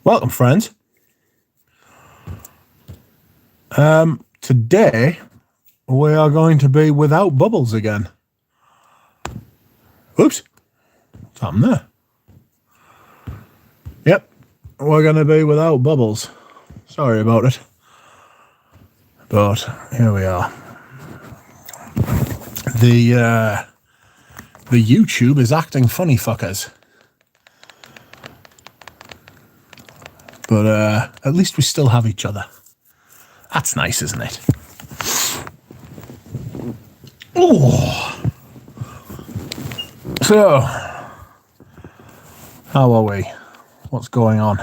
Welcome, friends. Today we are going to be without bubbles again. Oops, what's happened there? Yep, we're going to be without bubbles. Sorry about it, but here we are. The YouTube is acting funny, fuckers. But at least we still have each other. That's nice, isn't it? Oh. So, how are we? What's going on?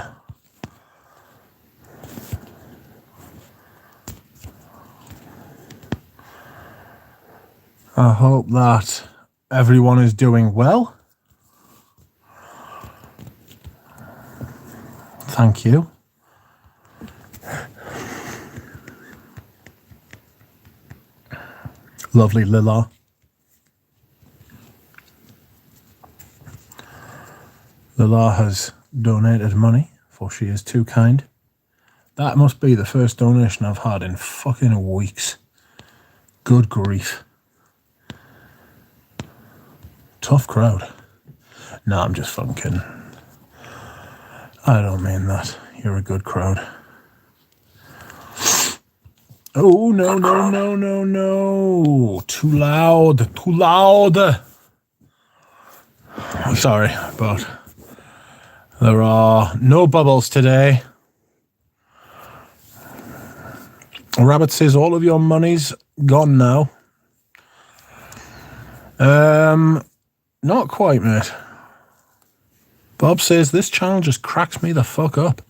I hope that everyone is doing well. Thank you. Lovely Lila. Lila has donated money, for she is too kind. That must be the first donation I've had in fucking weeks. Good grief. Tough crowd. No, I'm just fucking kidding. I don't mean that. You're a good crowd. Oh, no, no, no, no, no. Too loud. Too loud. I'm sorry, but there are no bubbles today. Rabbit says all of your money's gone now. Not quite, mate. Bob says this channel just cracks me the fuck up.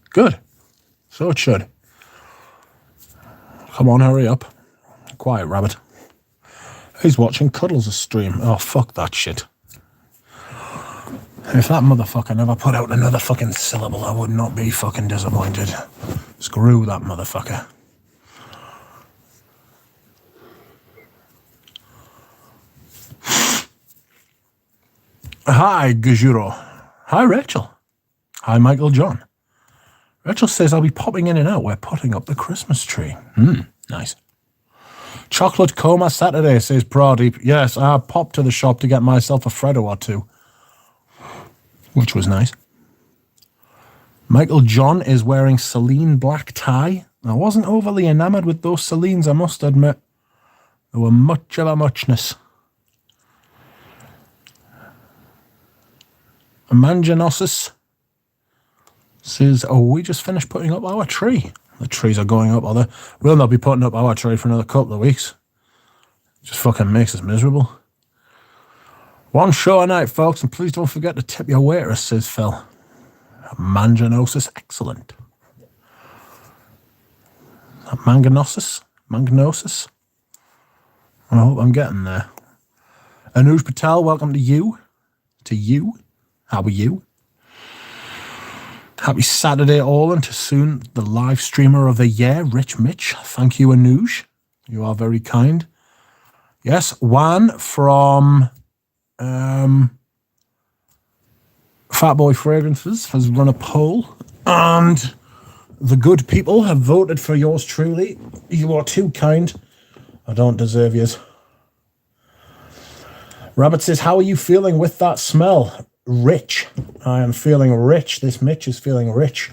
Good. So it should. Come on, hurry up. Quiet, Rabbit. He's watching Cuddles' stream. Oh, fuck that shit. If that motherfucker never put out another fucking syllable, I would not be fucking disappointed. Screw that motherfucker. Hi, Gajuro. Hi, Rachel. Hi, Michael John. Rachel says I'll be popping in and out. We're putting up the Christmas tree. Nice. Chocolate coma Saturday, says Pradeep. Yes, I popped to the shop to get myself a Freddo or two, which was nice. Michael John is wearing Celine black tie. I wasn't overly enamoured with those Celines, I must admit. They were much of a muchness. Manginosis says, oh, we just finished putting up our tree. The trees are going up, we'll not be putting up our tree for another couple of weeks. It just fucking makes us miserable. One show a night, folks, and please don't forget to tip your waitress, says Phil. Manginosis, excellent. Manganosis? Manganosis? I hope I'm getting there. Anuj Patel, welcome to you. To you. How are you? Happy Saturday all, and to soon the live streamer of the year, Rich Mitch. Thank you, Anuj. You are very kind. Yes, Juan from Fatboy Fragrances has run a poll, and the good people have voted for yours truly. You are too kind. I don't deserve yours. Rabbit says, how are you feeling with that smell? Rich. I am feeling rich. This Mitch is feeling rich.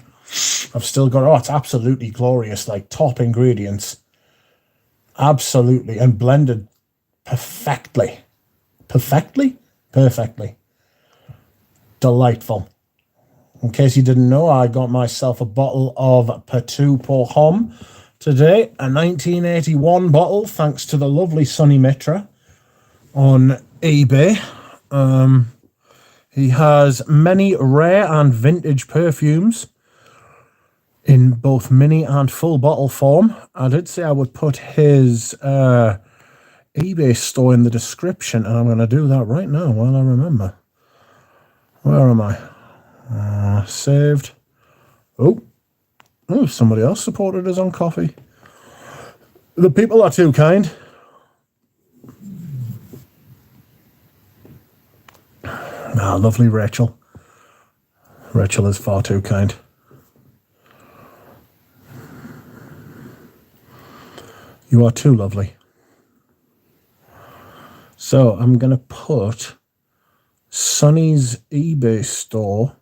I've still got, it's absolutely glorious, like top ingredients. Absolutely. And blended perfectly. Perfectly? Perfectly. Delightful. In case you didn't know, I got myself a bottle of Patou pour Homme today, a 1981 bottle, thanks to the lovely Sonny Mitra on eBay. He has many rare and vintage perfumes in both mini and full bottle form. I did say I would put his eBay store in the description, and I'm going to do that right now while I remember. Where am I? Saved. Oh, somebody else supported us on coffee. The people are too kind. Lovely Rachel. Rachel is far too kind. You are too lovely. So I'm going to put Sonny's eBay store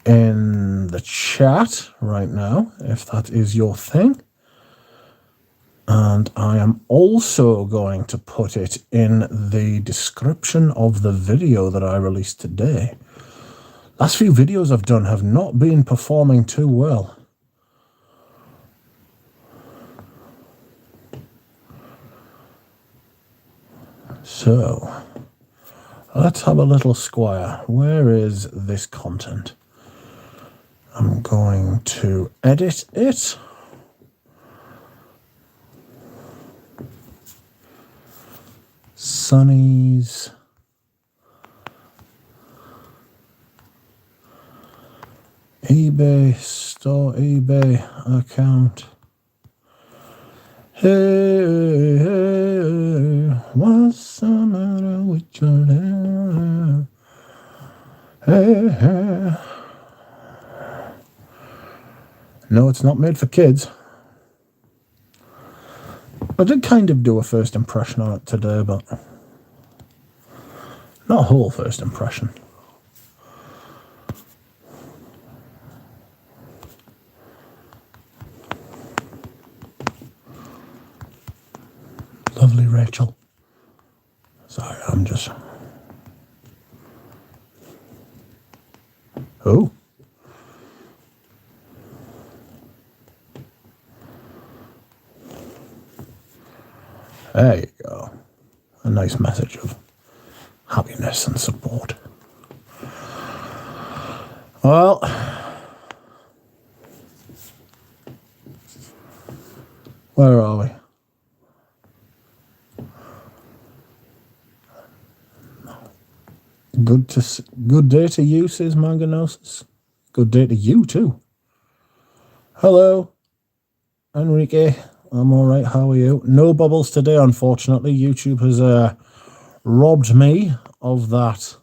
in the chat right now, if that is your thing. And I am also going to put it in the description of the video that I released today. Last few videos I've done have not been performing too well. So, let's have a little square. Where is this content? I'm going to edit it. Sonny's eBay store, eBay account. Hey, hey, what's the matter with your love? Hey, hey. No, it's not made for kids. I did kind of do a first impression on it today, but not a whole first impression. Lovely Rachel. Sorry, I'm just... Oh. There you go. A nice message of happiness and support. Well, where are we? Good day to you, says Manganosis. Good day to you too. Hello, Enrique. I'm all right. How are you? No bubbles today, unfortunately. YouTube has robbed me of that.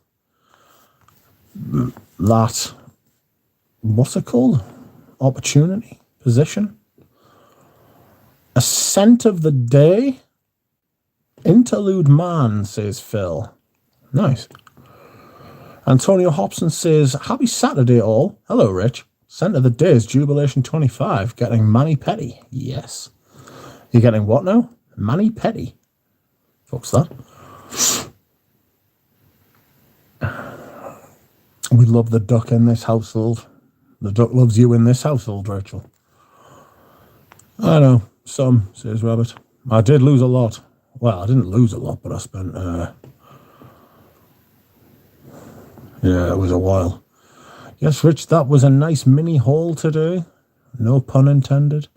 What's it called? Opportunity, position. Ascent of the day. Interlude man, says Phil. Nice. Antonio Hobson says, happy Saturday all. Hello, Rich. Scent of the day is Jubilation 25, getting Manny Petty. Yes. You're getting what now? Manny Petty. What's that? We love the duck in this household. The duck loves you in this household, Rachel. I know. Some, says Robert. I did lose a lot. Well, I didn't lose a lot, but I spent... yeah, it was a while. Yes, Rich, that was a nice mini haul today. No pun intended.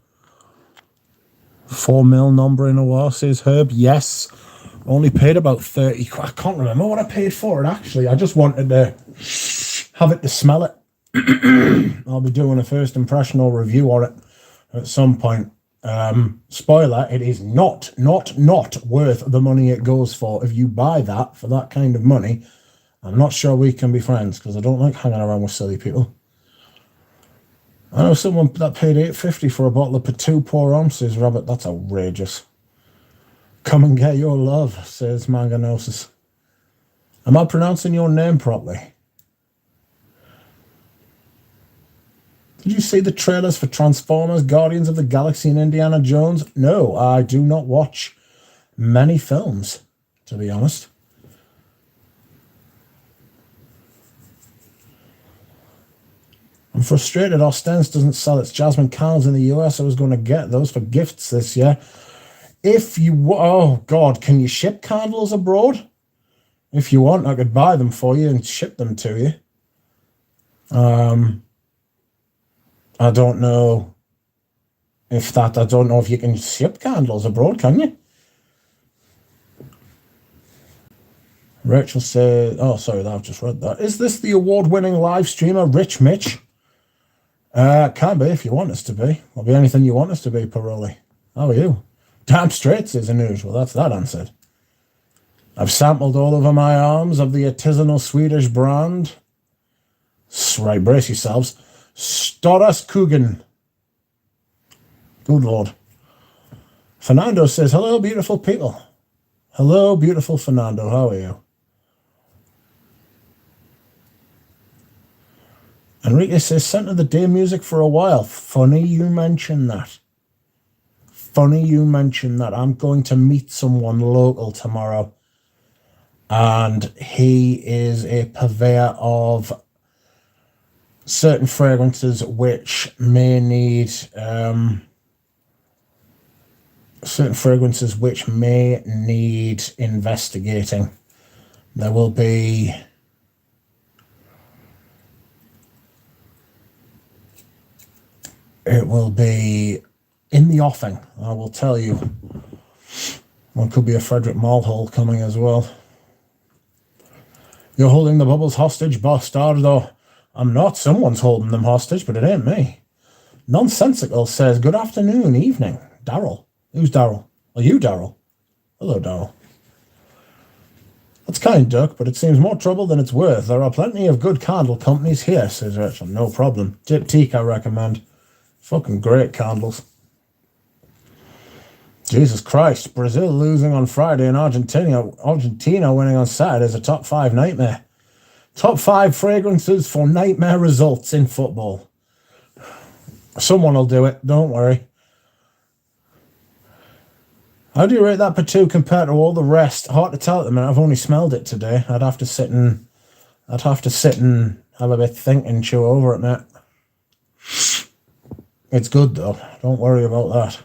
4 mil number in a while, says Herb. Yes, only paid about 30. I can't remember what I paid for it, actually. I just wanted to have it to smell it. I'll be doing a first impression or review on it at some point. Spoiler, it is not worth the money it goes for. If you buy that for that kind of money, I'm not sure we can be friends, because I don't like hanging around with silly people. I know someone that paid $8.50 for a bottle of Patou Pour Homme, says Robert. That's outrageous. Come and get your love, says Manganosis. Am I pronouncing your name properly? Did you see the trailers for Transformers, Guardians of the Galaxy and Indiana Jones? No, I do not watch many films, to be honest. I'm frustrated Ostens doesn't sell its Jasmine candles in the US. I was going to get those for gifts this year. If you... Oh, God, can you ship candles abroad? If you want, I could buy them for you and ship them to you. I don't know if that... I don't know if you can ship candles abroad, can you? Rachel says... Oh, sorry, I've just read that. Is this the award-winning live streamer, Rich Mitch? Can be if you want us to be. Will be anything you want us to be, Paroli. How are you? Damn straight, says Anuj. Well, that's that answered. I've sampled all over my arms of the artisanal Swedish brand. Right, brace yourselves. Storas Coogan. Good Lord. Fernando says, hello, beautiful people. Hello, beautiful Fernando. How are you? Enrique says, sent to the day music for a while. Funny you mention that. Funny you mention that. I'm going to meet someone local tomorrow. And he is a purveyor of certain fragrances which may need... certain fragrances which may need investigating. There will be... It will be in the offing, I will tell you. One could be a Frederick Mulhall coming as well. You're holding the bubbles hostage, bastardo. I'm not. Someone's holding them hostage, but it ain't me. Nonsensical says, good afternoon, evening. Daryl. Who's Daryl? Are you Daryl? Hello, Daryl. That's kind, Duck, but it seems more trouble than it's worth. There are plenty of good candle companies here, says Rachel. No problem. Diptyque, I recommend. Fucking great candles. Jesus Christ. Brazil losing on Friday and Argentina winning on Saturday is a top 5 nightmare. Top 5 fragrances for nightmare results in football. Someone will do it. Don't worry. How do you rate that Patou compared to all the rest? Hard to tell at the minute. I've only smelled it today. I'd have to sit and have a bit think and chew over it, mate. It's good though. Don't worry about that.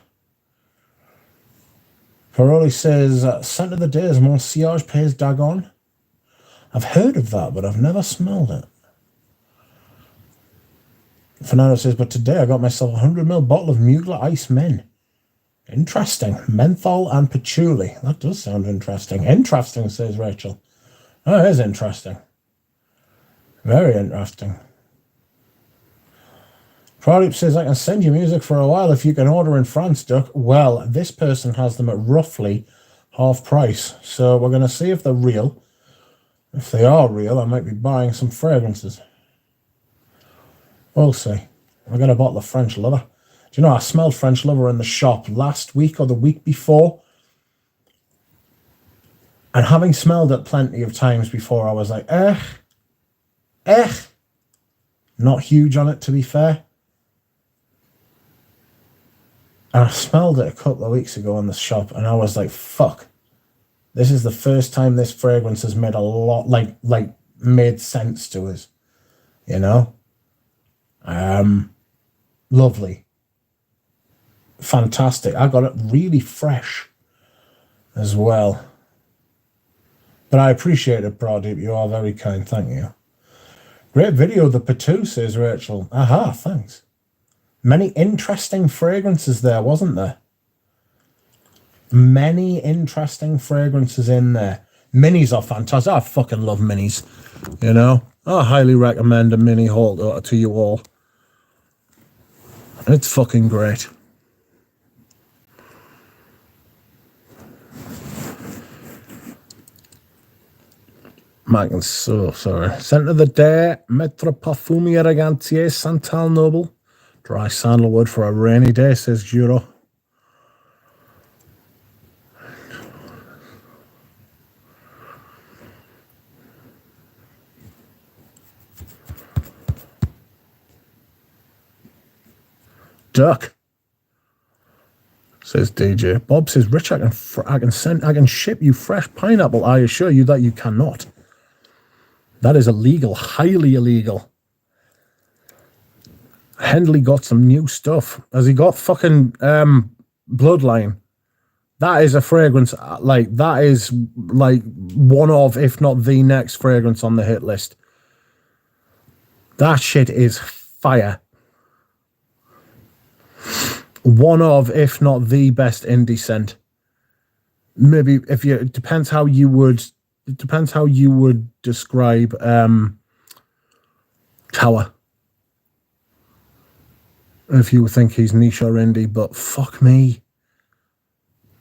Paroli says, scent of the day is Monsiage Pays Dagon. I've heard of that, but I've never smelled it. Fernando says, but today I got myself a 100ml bottle of Mugler Ice Min. Interesting. Menthol and patchouli. That does sound interesting. Interesting, says Rachel. Oh, it is interesting. Very interesting. Prolip says, I can send you music for a while if you can order in France, Duck. Well, this person has them at roughly half price. So we're going to see if they're real. If they are real, I might be buying some fragrances. We'll see. I got a bottle of French Lover. Do you know, I smelled French Lover in the shop last week or the week before. And having smelled it plenty of times before, I was like, Not huge on it, to be fair. And I smelled it a couple of weeks ago in the shop, and I was like, fuck. This is the first time this fragrance has made a lot, like made sense to us. You know? Lovely. Fantastic. I got it really fresh as well. But I appreciate it, Pradeep. You are very kind. Thank you. Great video, the Patou, says Rachel. Aha, thanks. Many interesting fragrances there, wasn't there? Many interesting fragrances in there. Minis are fantastic. I fucking love minis. You know? I highly recommend a mini haul to you all. It's fucking great. So sorry. Scent of the day, Maître Parfumier Gantier Santal Noble. Dry sandalwood for a rainy day, says Juro. Duck, says DJ. Bob says, Rich, I can ship you fresh pineapple. I assure you that you cannot. That is illegal, highly illegal. Hendley got some new stuff. Has he got fucking Bloodline? That is a fragrance, like, that is like one of, if not the next fragrance on the hit list. That shit is fire. One of, if not the best indie scent. Maybe if you, it depends how you would describe Tower. If you think he's niche or indie, but fuck me.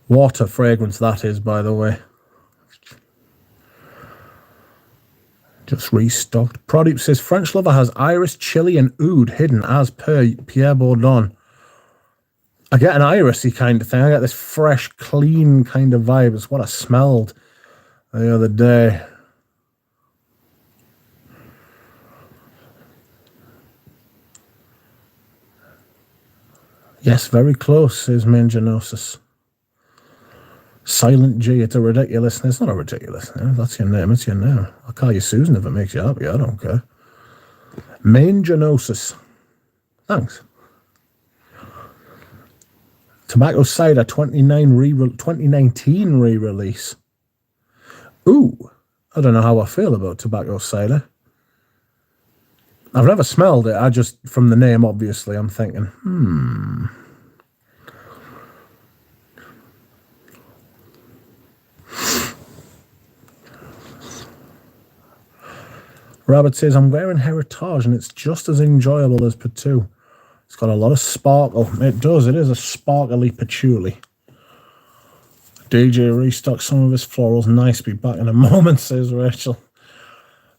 What a fragrance that is, by the way. Just restocked. Pradeep says French Lover has iris, chili, and oud hidden as per Pierre Bourdon. I get an irisy kind of thing. I get this fresh, clean kind of vibe. It's what I smelled the other day. Yes, very close, says Mangenosis. Silent G, it's a ridiculous. It's not a ridiculous name. That's your name. It's your name. I'll call you Susan if it makes you happy. I don't care. Mangenosis. Thanks. Tobacco Cider 2019 re-release. Ooh, I don't know how I feel about Tobacco Cider. I've never smelled it. I just, from the name, obviously, I'm thinking, Rabbit says, I'm wearing Heritage and it's just as enjoyable as Patchouli. It's got a lot of sparkle. It does. It is a sparkly patchouli. DJ restocked some of his florals. Nice. Be back in a moment, says Rachel.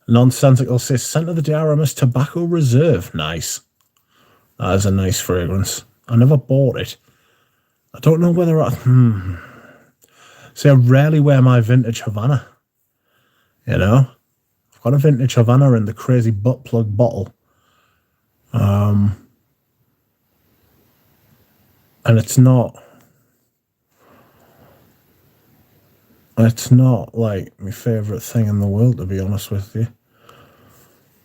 Nonsensical says, Scent of the Diaramus Tobacco Reserve. Nice. That is a nice fragrance. I never bought it. I don't know whether I... See, I rarely wear my vintage Havana. You know? I've got a vintage Havana in the crazy butt plug bottle. And it's not like my favourite thing in the world, to be honest with you.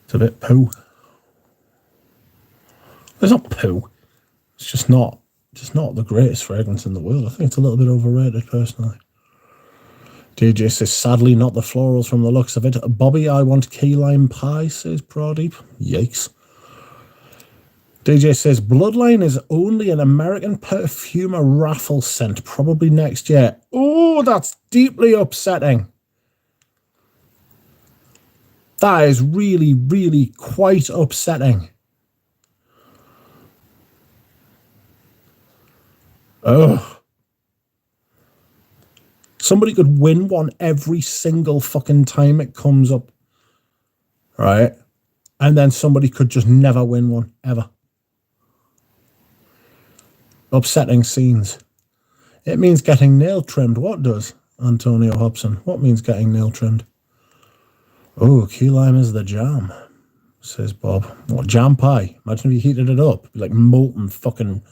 It's a bit poo. It's not poo. It's just not the greatest fragrance in the world. I think it's a little bit overrated, personally. DJ says, sadly, not the florals from the looks of it. Bobby, I want key lime pie, says Pradeep. Yikes. DJ says, Bloodline is only an American perfumer raffle scent, probably next year. Oh, that's deeply upsetting. That is really, really quite upsetting. Ugh. Somebody could win one every single fucking time it comes up. Right? And then somebody could just never win one, ever. Upsetting scenes. It means getting nail trimmed. What does? Antonio Hobson. What means getting nail trimmed? Oh, key lime is the jam, says Bob. What, jam pie? Imagine if you heated it up. It'd be like molten fucking...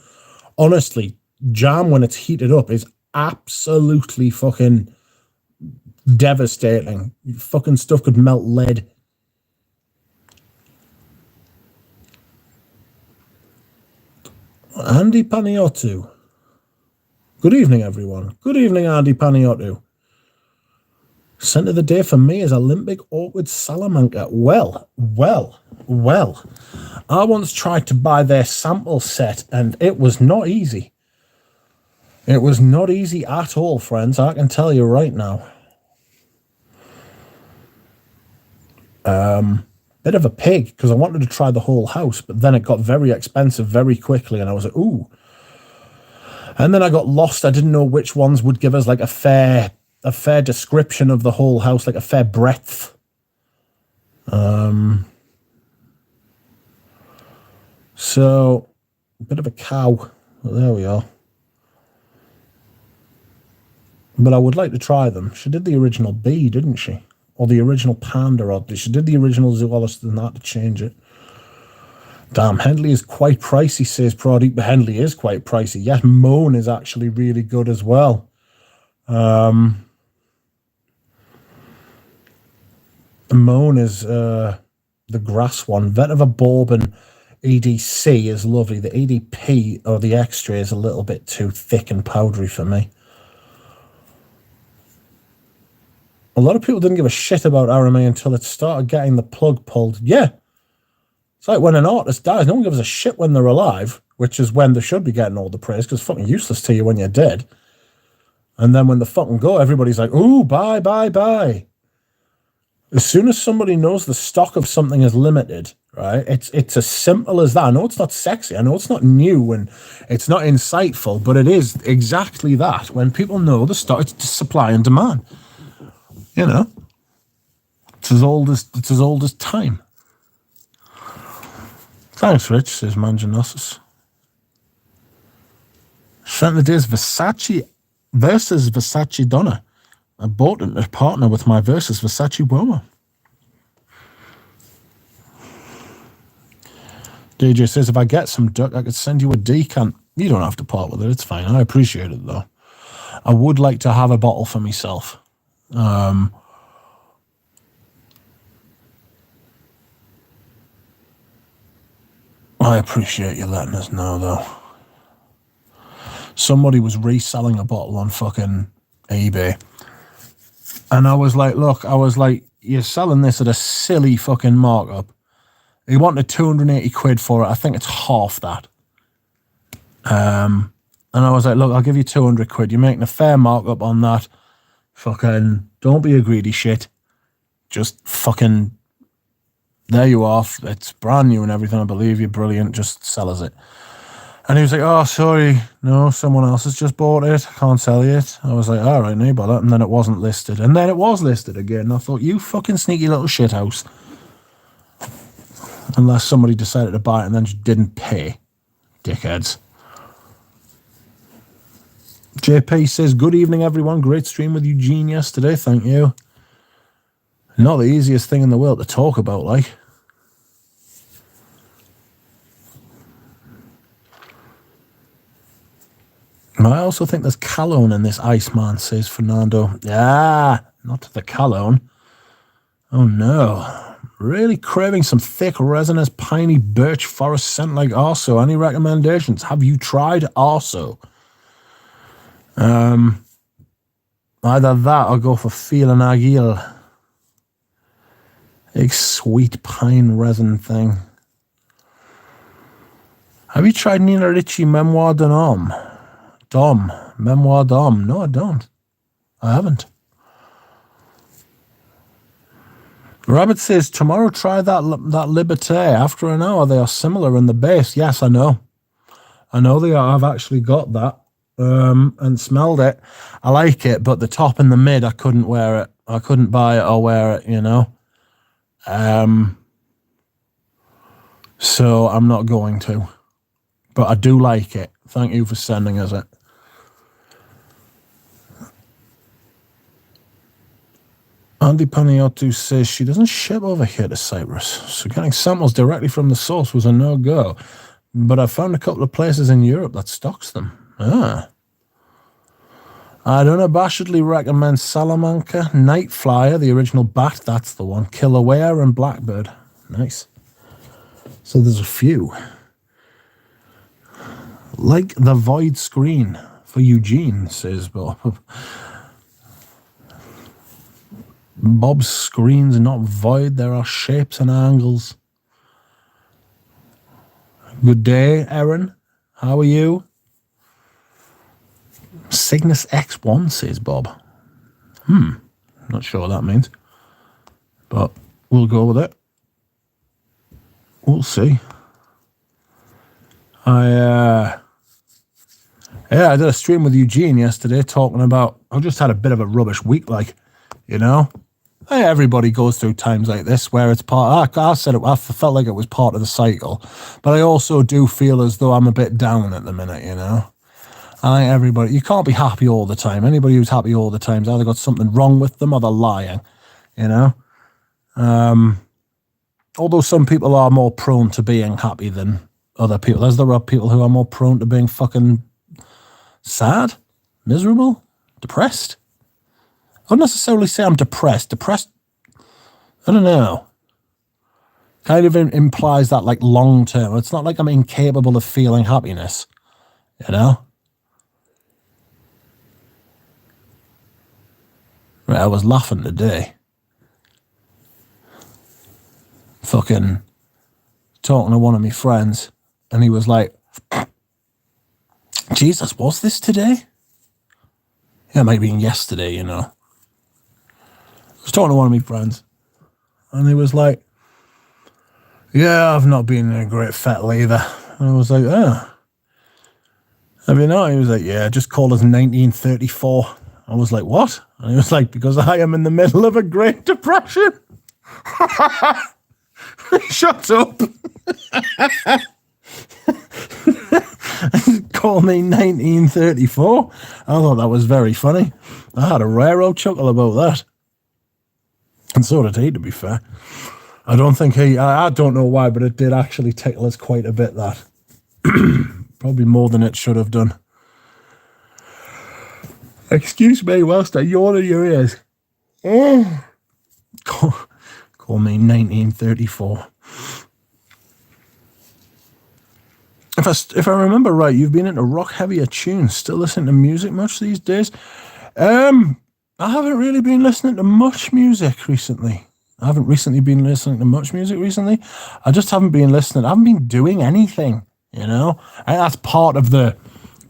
Honestly, jam when it's heated up is absolutely fucking devastating. Fucking stuff could melt lead. Andy Paniotto. Good evening, everyone. Good evening, Andy Paniotto. Scent of the day for me is Olympic Awkward Salamanca. Well. I once tried to buy their sample set, and it was not easy. It was not easy at all, friends. I can tell you right now. Bit of a pig, because I wanted to try the whole house, but then it got very expensive very quickly, and I was like, ooh. And then I got lost. I didn't know which ones would give us like a fair description of the whole house, like a fair breadth. So, a bit of a cow. Well, there we are. But I would like to try them. She did the original bee, didn't she? Or the original panda, or she did the original zoologist and that to change it. Damn, Henley is quite pricey, says Pradeep, but Henley is quite pricey. Yet Moan is actually really good as well. Moan is the grass one. Vetiver Bourbon EDC is lovely. The EDP, or the extra, is a little bit too thick and powdery for me. A lot of people didn't give a shit about RMA until it started getting the plug pulled. Yeah. It's like when an artist dies, no one gives a shit when they're alive, which is when they should be getting all the praise, because it's fucking useless to you when you're dead. And then when they fucking go, everybody's like, ooh, bye, bye, bye. As soon as somebody knows the stock of something is limited, right, it's as simple as that. I know it's not sexy. I know it's not new and it's not insightful, but it is exactly that. When people know the stock, it's supply and demand. You know, It's as old as time. Thanks, Rich, says Manginosus. Spent the days Versace versus Versace Donna. I bought it to partner with my versus Versace Womo. DJ says, if I get some duck, I could send you a decant. You don't have to part with it. It's fine. I appreciate it, though. I would like to have a bottle for myself. I appreciate you letting us know, though. Somebody was reselling a bottle on fucking eBay. And I was like, look, you're selling this at a silly fucking markup. He wanted 280 quid for it. I think it's half that. And I was like, look, I'll give you 200 quid. You're making a fair markup on that. Fucking, don't be a greedy shit. Just fucking, there you are. It's brand new and everything. I believe you. Brilliant. Just sell us it. And he was like, oh, sorry. No, someone else has just bought it. I can't sell you it. I was like, all right, no bother. And then it wasn't listed. And then it was listed again. And I thought, you fucking sneaky little shithouse. Unless somebody decided to buy it and then just didn't pay. Dickheads. JP says, good evening, everyone. Great stream with Eugene yesterday. Thank you. Not the easiest thing in the world to talk about, like. I also think there's cologne in this Iceman, says Fernando. Ah, not the cologne. Oh, no. Really craving some thick, resinous, piney birch forest scent like Arso. Any recommendations? Have you tried Arso? Either that or go for Feeling Agile. Big sweet pine resin thing. Have you tried Nina Ricci Memoir d'un Homme? Dom. Memoir d'Homme. No, I don't. I haven't. Rabbit says, tomorrow try that Liberté. After an hour, they are similar in the base. Yes, I know. I know they are. I've actually got that and smelled it. I like it, but the top and the mid, I couldn't wear it. I couldn't buy it or wear it, you know. So I'm not going to. But I do like it. Thank you for sending us it. Andy Panayiotou says she doesn't ship over here to Cyprus, so getting samples directly from the source was a no-go. But I found a couple of places in Europe that stocks them. Ah. I'd unabashedly recommend Salamanca, Night Flyer, the original Bat, that's the one, Kilauea, and Blackbird. Nice. So there's a few. Like the void screen for Eugene, says Bob. Bob's screens are not void, there are shapes and angles. Good day, Erin. How are you? Cygnus X1, says Bob. Not sure what that means. But we'll go with it. We'll see. I did a stream with Eugene yesterday talking about, I just had a bit of a rubbish week, like, you know. Everybody goes through times like this where it's part, I said it, I felt like it was part of the cycle, but I also do feel as though I'm a bit down at the minute, you know. I think everybody, you can't be happy all the time. Anybody who's happy all the time has either got something wrong with them or they're lying, you know. Although some people are more prone to being happy than other people. There are people who are more prone to being fucking sad, miserable, depressed. I wouldn't necessarily say I'm depressed. Depressed, I don't know. Kind of implies that, like, long term. It's not like I'm incapable of feeling happiness, you know? Right, I was laughing today. Fucking talking to one of my friends, and he was like, Jesus, was this today? Yeah, it might have been yesterday, you know. I was talking to one of my friends, and he was like, yeah, I've not been in a great fettle either. And I was like, oh. Have you not? He was like, yeah, just call us 1934. I was like, what? And he was like, because I am in the middle of a Great Depression. Shut up. Call me 1934. I thought that was very funny. I had a rare old chuckle about that. And so did he, to be fair. I don't think I don't know why, but it did actually tickle us quite a bit, that. Probably more than it should have done. Excuse me whilst I yawn in your ears. Call me 1934. If I remember right, you've been into rock heavier tunes. Still listening to music much these days? I haven't really been listening to much music recently. I just haven't been listening. I haven't been doing anything, you know? And that's part of the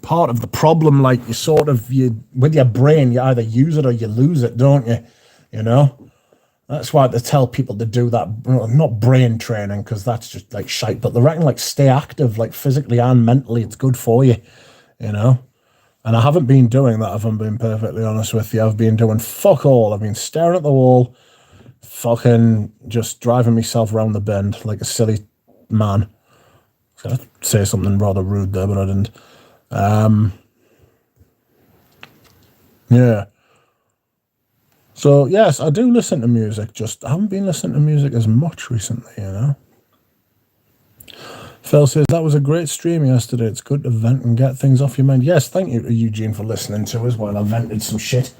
problem. Like, with your brain, you either use it or you lose it, don't you? You know? That's why they tell people to do that, not brain training, because that's just like shite, but they reckon like stay active, like physically and mentally, it's good for you, you know? And I haven't been doing that, if I'm being perfectly honest with you. I've been doing fuck all. I've been staring at the wall, fucking just driving myself around the bend like a silly man. I was going to say something rather rude there, but I didn't. Yeah. So, yes, I do listen to music, just I haven't been listening to music as much recently, you know. Phil says, that was a great stream yesterday. It's good to vent and get things off your mind. Yes, thank you to Eugene for listening to us while I vented some shit.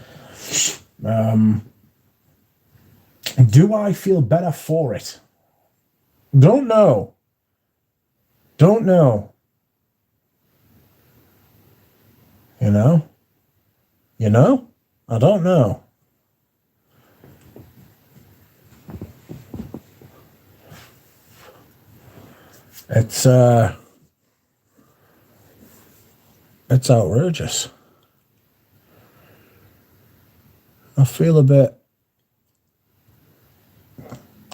Do I feel better for it? Don't know. You know? I don't know. It's outrageous. I feel a bit,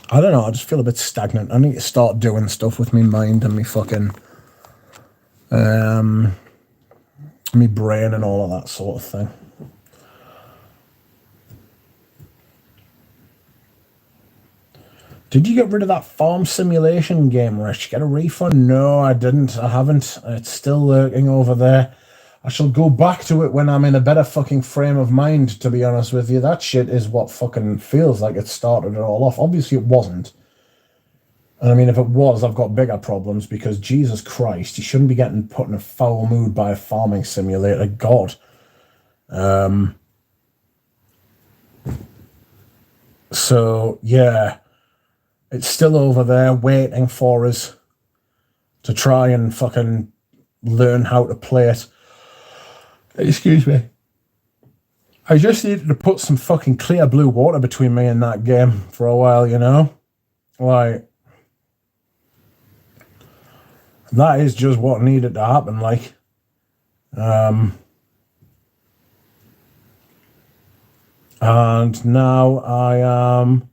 I don't know, I just feel a bit stagnant. I need to start doing stuff with me mind and me fucking, me brain and all of that sort of thing. Did you get rid of that farm simulation game, Rich? Get a refund? No, I didn't. I haven't. It's still lurking over there. I shall go back to it when I'm in a better fucking frame of mind, to be honest with you. That shit is what fucking feels like it started it all off. Obviously it wasn't. And I mean, if it was, I've got bigger problems, because Jesus Christ, you shouldn't be getting put in a foul mood by a farming simulator. God. So, yeah. It's still over there waiting for us to try and fucking learn how to play it. Excuse me. I just needed to put some fucking clear blue water between me and that game for a while, you know? Like, that is just what needed to happen, like. And now I am...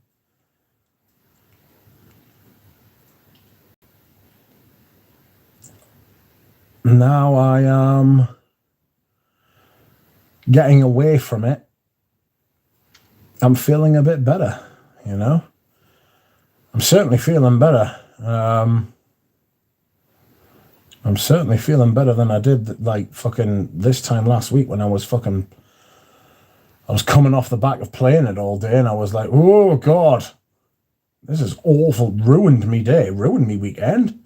Now I am getting away from it. I'm feeling a bit better, you know? I'm certainly feeling better. I'm certainly feeling better than I did, like, fucking this time last week when I was coming off the back of playing it all day, and I was like, oh, God, this is awful. Ruined me day, ruined me weekend.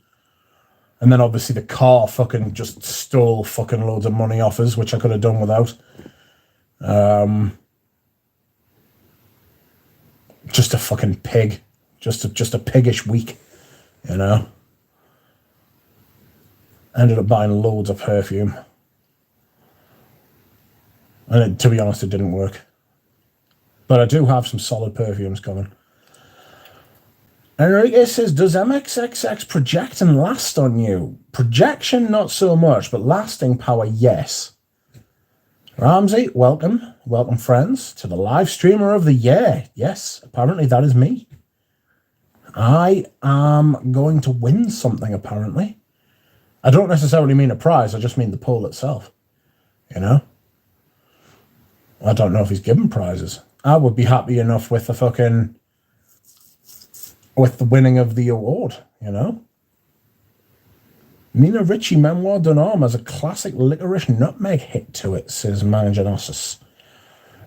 And then obviously the car fucking just stole fucking loads of money off us, which I could have done without. Just a fucking pig. Just a piggish week, you know? Ended up buying loads of perfume. And to be honest, it didn't work. But I do have some solid perfumes coming. Enrique says, does MXXX project and last on you? Projection, not so much, but lasting power, yes. Ramsey, welcome. Welcome, friends, to the live streamer of the year. Yes, apparently that is me. I am going to win something, apparently. I don't necessarily mean a prize, I just mean the poll itself. You know? I don't know if he's given prizes. I would be happy enough with the fucking... with the winning of the award, you know? Nina Ricci Memoir d'Homme has a classic licorice nutmeg hit to it, says Managinosis.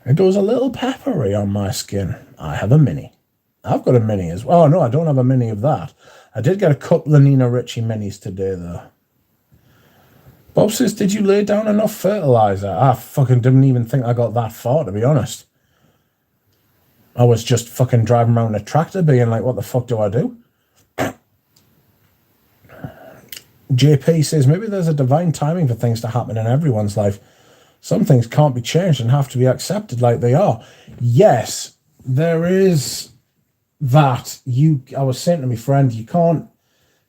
It goes a little peppery on my skin. I have a mini. I've got a mini as well. Oh, no, I don't have a mini of that. I did get a couple of Nina Ricci minis today, though. Bob says, did you lay down enough fertilizer? I fucking didn't even think I got that far, to be honest. I was just fucking driving around a tractor being like, what the fuck do I do? JP says, maybe there's a divine timing for things to happen in everyone's life. Some things can't be changed and have to be accepted like they are. Yes, there is that. I was saying to my friend, you can't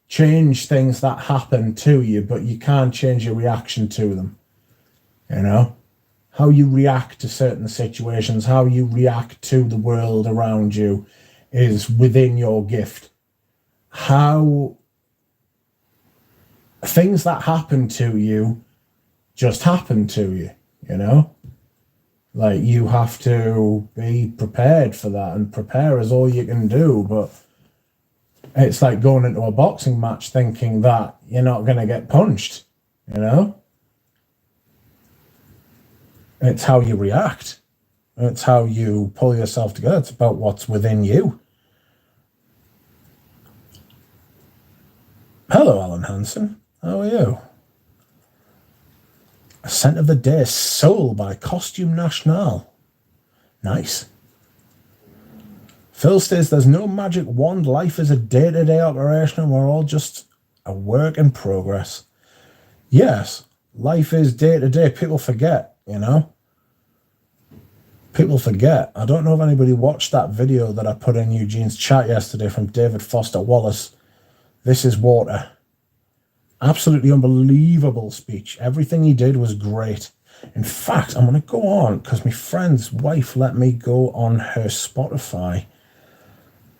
change things that happen to you, but you can change your reaction to them. You know? How you react to certain situations, how you react to the world around you is within your gift. How things that happen to you just happen to you, you know? Like, you have to be prepared for that, and prepare is all you can do. But it's like going into a boxing match thinking that you're not going to get punched, you know? It's how you react. It's how you pull yourself together. It's about what's within you. Hello, Alan Hansen. How are you? Scent of the Day, Soul by Costume National. Nice. Phil says there's no magic wand. Life is a day-to-day operation and we're all just a work in progress. Yes, life is day-to-day. People forget, you know? People forget. I don't know if anybody watched that video that I put in Eugene's chat yesterday from David Foster Wallace. This is Water. Absolutely unbelievable speech. Everything he did was great. In fact, I'm going to go on because my friend's wife let me go on her Spotify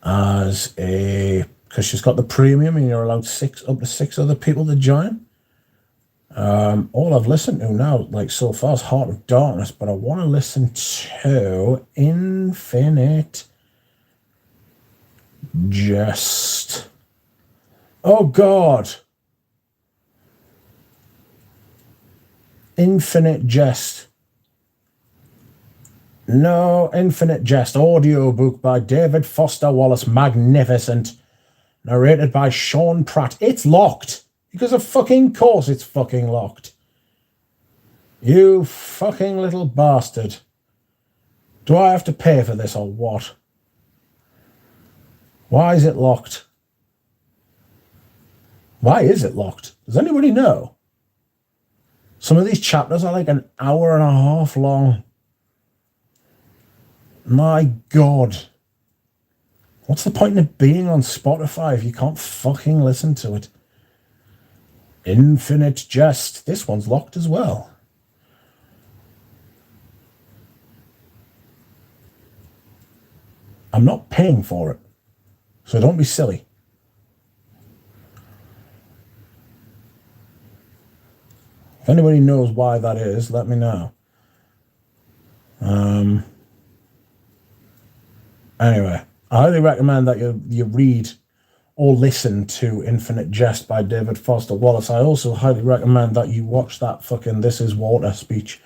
because she's got the premium and you're allowed up to six other people to join. All I've listened to now, like so far, is Heart of Darkness, but I want to listen to Infinite Jest. Oh, God. Infinite Jest. No, Infinite Jest. Audiobook by David Foster Wallace. Magnificent. Narrated by Sean Pratt. It's locked. Because of fucking course it's fucking locked. You fucking little bastard. Do I have to pay for this or what? Why is it locked? Why is it locked? Does anybody know? Some of these chapters are like an hour and a half long. My God. What's the point of being on Spotify if you can't fucking listen to it? Infinite Jest. This one's locked as well. I'm not paying for it, so don't be silly. If anybody knows why that is, let me know. Anyway, I highly recommend that you read or listen to Infinite Jest by David Foster Wallace. I also highly recommend that you watch that fucking This Is Water speech.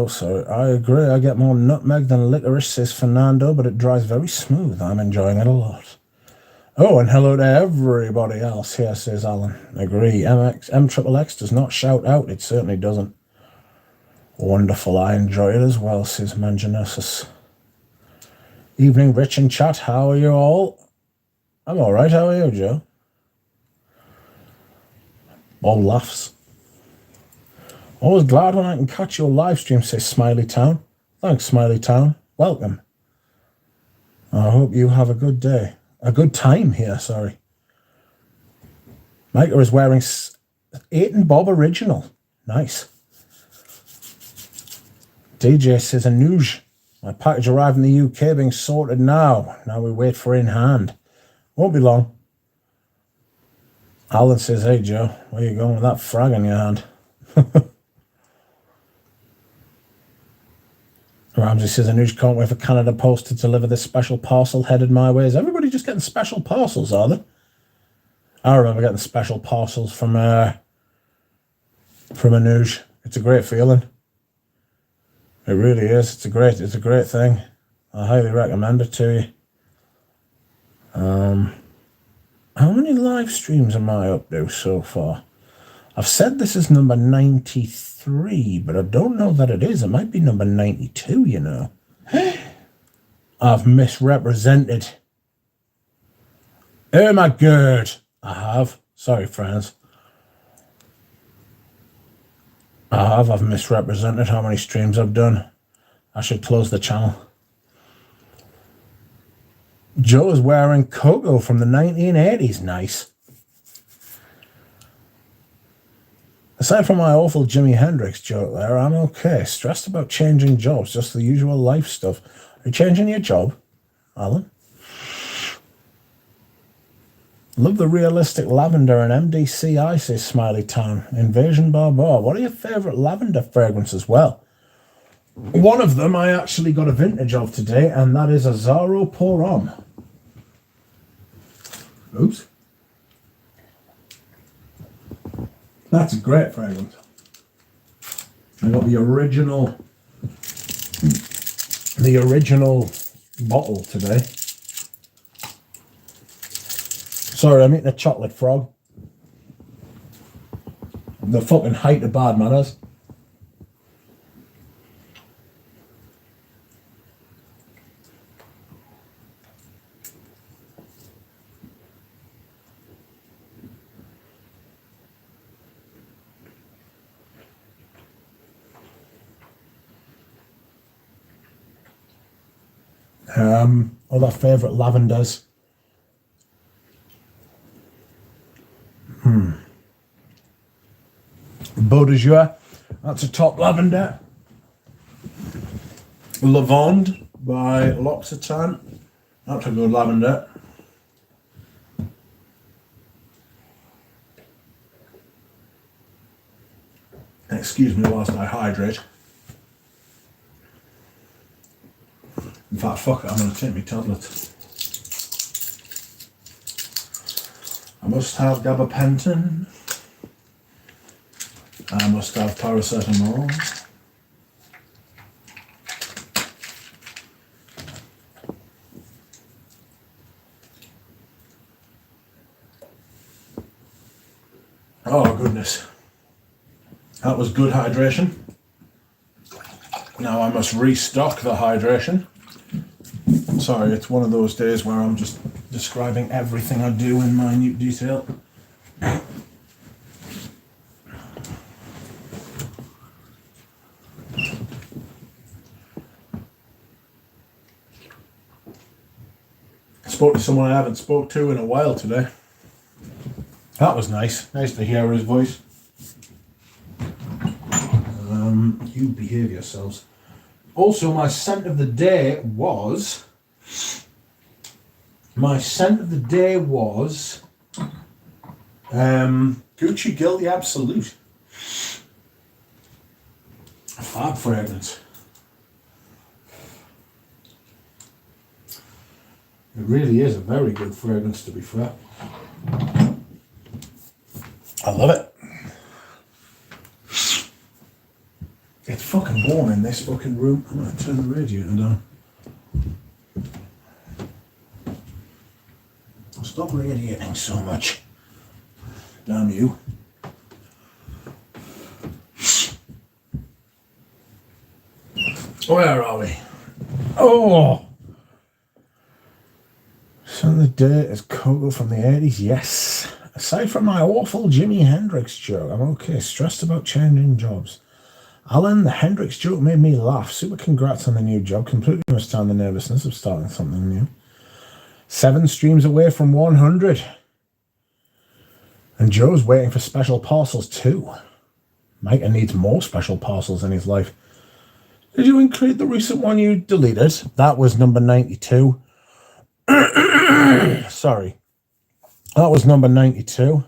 Sorry, I agree. I get more nutmeg than licorice, says Fernando, but it dries very smooth. I'm enjoying it a lot. Oh, and hello to everybody else here, says Alan. Agree. MXXX does not shout out. It certainly doesn't. Wonderful. I enjoy it as well, says Mangianosus. Evening, Rich and chat. How are you all? I'm all right. How are you, Joe? Bob laughs. Always glad when I can catch your live stream, says Smiley Town. Thanks, Smiley Town. Welcome. I hope you have a good day. A good time here, sorry. Micah is wearing 8 and Bob original. Nice. DJ says, Anuj, my package arrived in the UK being sorted now. Now we wait for in hand. Won't be long. Alan says, hey Joe, where you going with that frag in your hand? Ramsey says, Anuj, can't wait for Canada Post to deliver this special parcel headed my way. Is everybody just getting special parcels, are they? I remember getting special parcels from Anuj. It's a great feeling. It really is. It's a great thing. I highly recommend it to you. How many live streams am I up to so far? I've said this is number 93, but I don't know that it is. It might be number 92, you know. I've misrepresented. Oh my God. I have. Sorry, friends. I've misrepresented how many streams I've done. I should close the channel. Joe is wearing Coco from the 1980s. Nice. Aside from my awful Jimi Hendrix joke there, I'm okay. Stressed about changing jobs, just the usual life stuff. Are you changing your job, Alan? Love the realistic lavender and MDCI, says Smiley Town. Invasion Barbar. What are your favourite lavender fragrances? Well, one of them I actually got a vintage of today, and that is a Zaro Pour Homme. Oops. That's a great fragrance. I got the original bottle today. Sorry, I'm eating a chocolate frog. The fucking height of bad manners. Other favourite lavenders. Beau de Jour, that's a top lavender. Lavande by L'Occitane, that's a good lavender. Excuse me whilst I hydrate. In fact, fuck it, I'm going to take my tablet. I must have gabapentin. I must have paracetamol. Oh goodness. That was good hydration. Now I must restock the hydration. Sorry, it's one of those days where I'm just describing everything I do in minute detail. Spoke to someone I haven't spoke to in a while today. That was nice. Nice to hear his voice. You behave yourselves. Also, my scent of the day was Gucci Guilty Absolute. A fab fragrance. It really is a very good fragrance, to be fair. I love it. It's fucking warm in this fucking room. I'm going to turn the radiator down. Stop radiating so much. Damn you. Where are we? Oh! So the day is Coco from the 80s, yes. Aside from my awful Jimi Hendrix joke, I'm okay. Stressed about changing jobs. Alan, the Hendrix joke made me laugh. Super congrats on the new job. Completely understand the nervousness of starting something new. 7 streams away from 100. And Joe's waiting for special parcels too. Micah needs more special parcels in his life. Did you include the recent one you deleted? That was number 92. Sorry. That was number 92.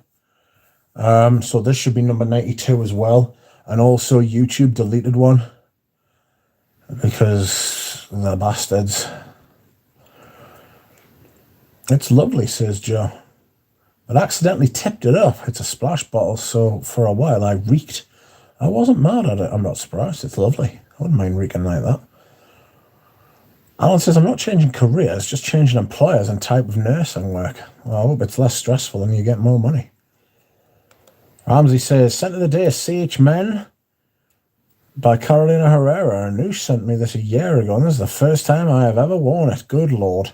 So this should be number 92 as well. And also YouTube deleted one. because the bastards. It's lovely, says Joe. But accidentally tipped it up. It's a splash bottle, so for a while I reeked. I wasn't mad at it. I'm not surprised. It's lovely. I wouldn't mind reeking like that. Alan says, I'm not changing careers, just changing employers and type of nursing work. Well, I hope it's less stressful and you get more money. Ramsey says, Scent of the Day, CH Men by Carolina Herrera. Noosh sent me this a year ago, and this is the first time I have ever worn it. Good Lord.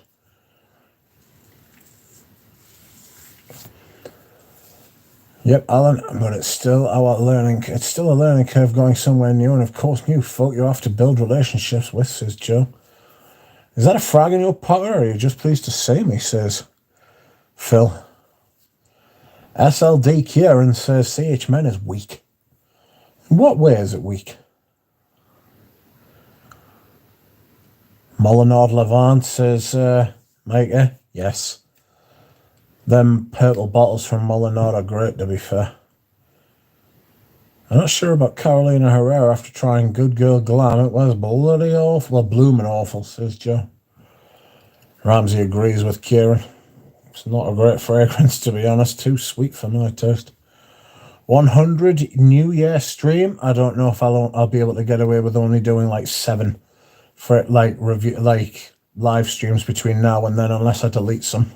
Yep, Alan, but it's still a learning curve going somewhere new, and of course new folk you have to build relationships with, says Joe. Is that a frag in your pocket, or are you just pleased to see me, says Phil. SLD Kieran says CH Men is weak. In what way is it weak? Molinard Levant says, Micah, yes. Them purple bottles from Molinard are great, to be fair. I'm not sure about Carolina Herrera after trying Good Girl Glam. It was bloody awful, or blooming awful, says Joe. Ramsey agrees with Kieran. It's not a great fragrance, to be honest. Too sweet for my taste. 100 New Year stream. I don't know if I'll be able to get away with only doing like 7 for like live streams between now and then, unless I delete some.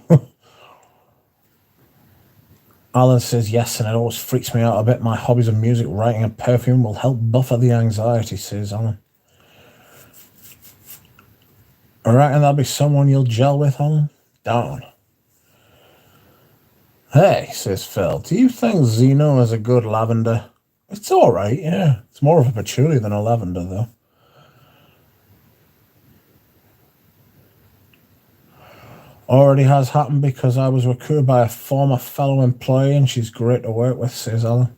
Alan says, yes, and it always freaks me out a bit. My hobbies of music, writing, and perfume will help buffer the anxiety, says Alan. I reckon that'll be someone you'll gel with, Alan? Darn. Hey, says Phil, do you think Zeno is a good lavender? It's all right, yeah. It's more of a patchouli than a lavender, though. Already has happened because I was recruited by a former fellow employee and she's great to work with, says Alan.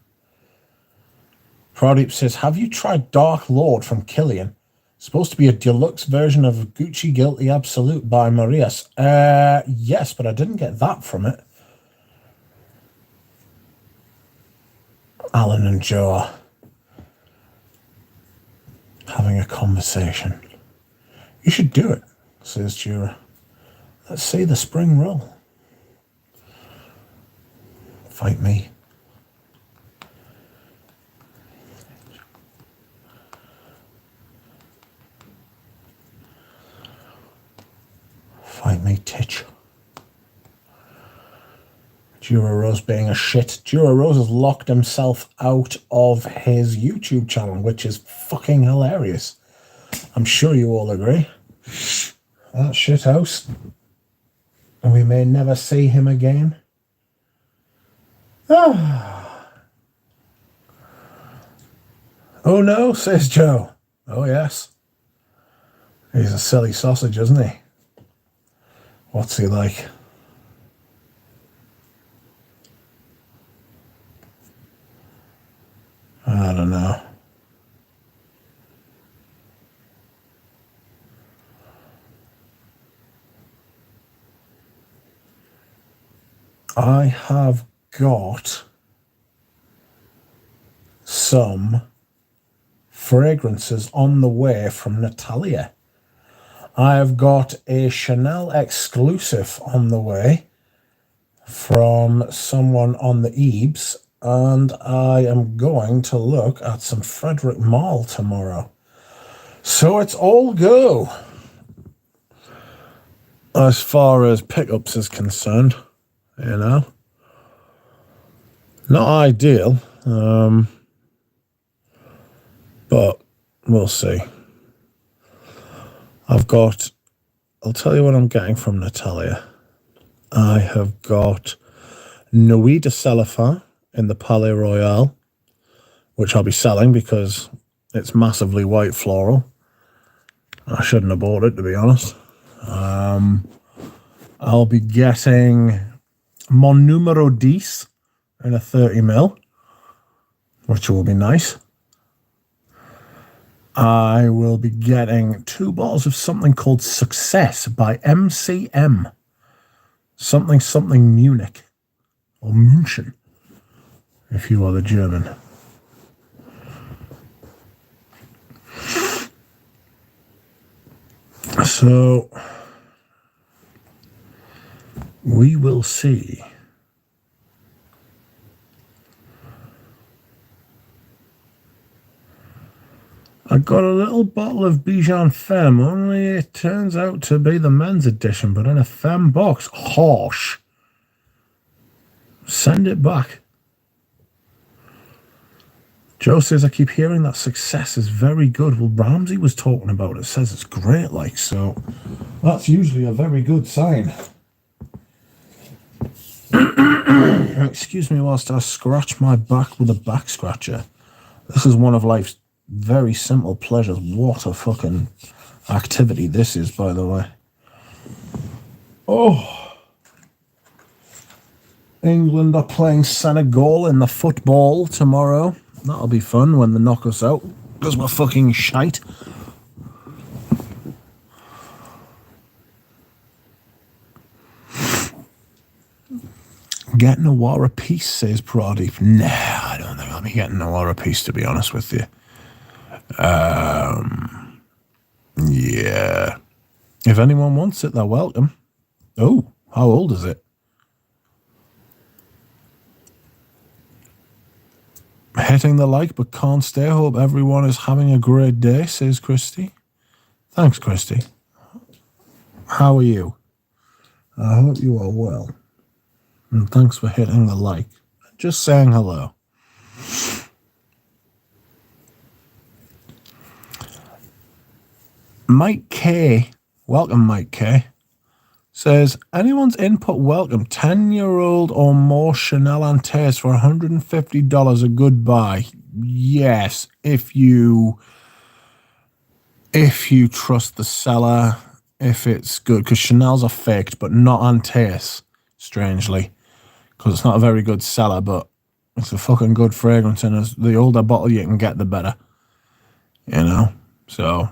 Pradeep says, have you tried Dark Lord from Killian? Supposed to be a deluxe version of Gucci Guilty Absolute by Marias. Yes, but I didn't get that from it. Alan and Joe are having a conversation. You should do it, says Jura. Let's see the spring roll. Fight me. Fight me, titch. Jura Rose being a shit. Jura Rose has locked himself out of his YouTube channel, which is fucking hilarious. I'm sure you all agree. That shit house. And we may never see him again. Oh no, says Joe. Oh yes. He's a silly sausage, isn't he? What's he like? I don't know. I have got some fragrances on the way from Natalia. I have got a Chanel exclusive on the way from someone on the Ebs, and I am going to look at some Frederick Malle tomorrow. So it's all go as far as pickups is concerned. You know, not ideal, but we'll see. I'll tell you what I'm getting from Natalia. I have got Nuit de Cellophane in the Palais Royal, which I'll be selling because it's massively white floral. I shouldn't have bought it, to be honest. I'll be getting Mon Numero 10 in a 30ml, which will be nice. I will be getting 2 bottles of something called Success by MCM. Something Munich, or München, if you are the German. So we will see. I got a little bottle of Bijan Femme, only it turns out to be the men's edition, but in a Femme box. Harsh. Send it back. Joe says, I keep hearing that success is very good. Well, Ramsey was talking about it. Says it's great, like, so that's usually a very good sign. Excuse me whilst I scratch my back with a back scratcher. This is one of life's very simple pleasures. What a fucking activity this is, by the way. Oh. England are playing Senegal in the football tomorrow. That'll be fun when they knock us out, because we're fucking shite. Getting a war of peace, says Pradeep. Nah, I don't think I'll be getting a war of peace, to be honest with you. Yeah. If anyone wants it, they're welcome. Oh, how old is it? Hitting the like, but can't stay. Hope everyone is having a great day, says Christy. Thanks, Christy. How are you? I hope you are well. And thanks for hitting the like. Just saying hello. Mike K, welcome Mike K, says, anyone's input welcome. 10-year-old or more Chanel Antares for $150 a good buy. Yes, if you trust the seller, if it's good, because Chanel's are faked, but not Antares, strangely, because it's not a very good seller, but it's a fucking good fragrance, and the older bottle you can get, the better, you know, so...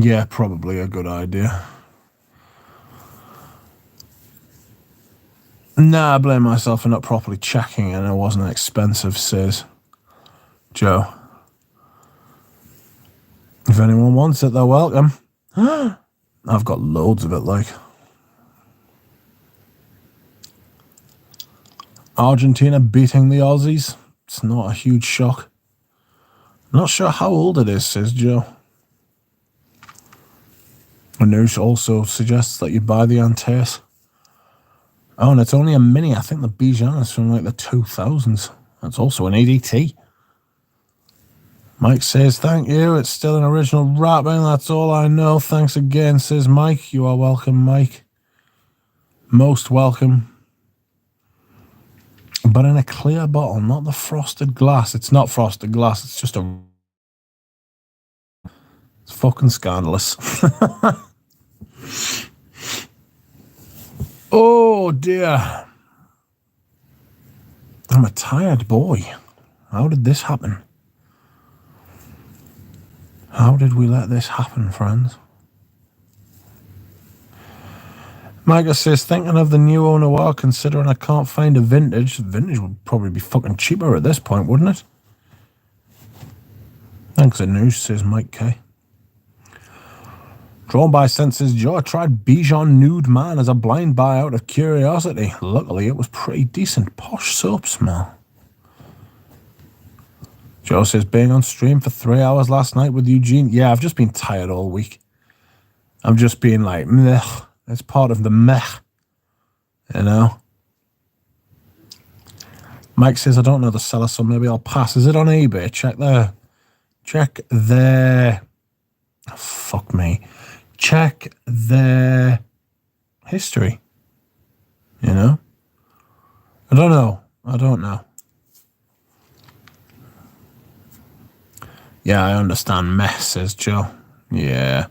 yeah, probably a good idea. Nah, I blame myself for not properly checking and it wasn't expensive, says Joe. If anyone wants it, they're welcome. I've got loads of it, like. Argentina beating the Aussies. It's not a huge shock. Not sure how old it is, says Joe. Anush also suggests that you buy the Antares. Oh, and it's only a mini. I think the Bijan is from like the 2000s. That's also an EDT. Mike says, thank you. It's still an original wrapping. That's all I know. Thanks again, says Mike. You are welcome, Mike. Most welcome. But in a clear bottle, not the frosted glass. It's not frosted glass. It's just a... it's fucking scandalous. Oh dear. I'm a tired boy. How did this happen? How did we let this happen, friends? Micah says, thinking of the new owner while considering I can't find a vintage. Vintage would probably be fucking cheaper at this point, wouldn't it? Thanks, Anush, says Mike K. Drawn by Senses Joe, I tried Bijan Nude Man as a blind buy out of curiosity. Luckily, it was pretty decent. Posh soap smell. Joe says, being on stream for 3 hours last night with Eugene. Yeah, I've just been tired all week. I'm just being like, meh. It's part of the meh. You know? Mike says, I don't know the seller, so maybe I'll pass. Is it on eBay? Check their... oh, fuck me. Check their history. You know? I don't know. Yeah, I understand meh, says Joe. Yeah.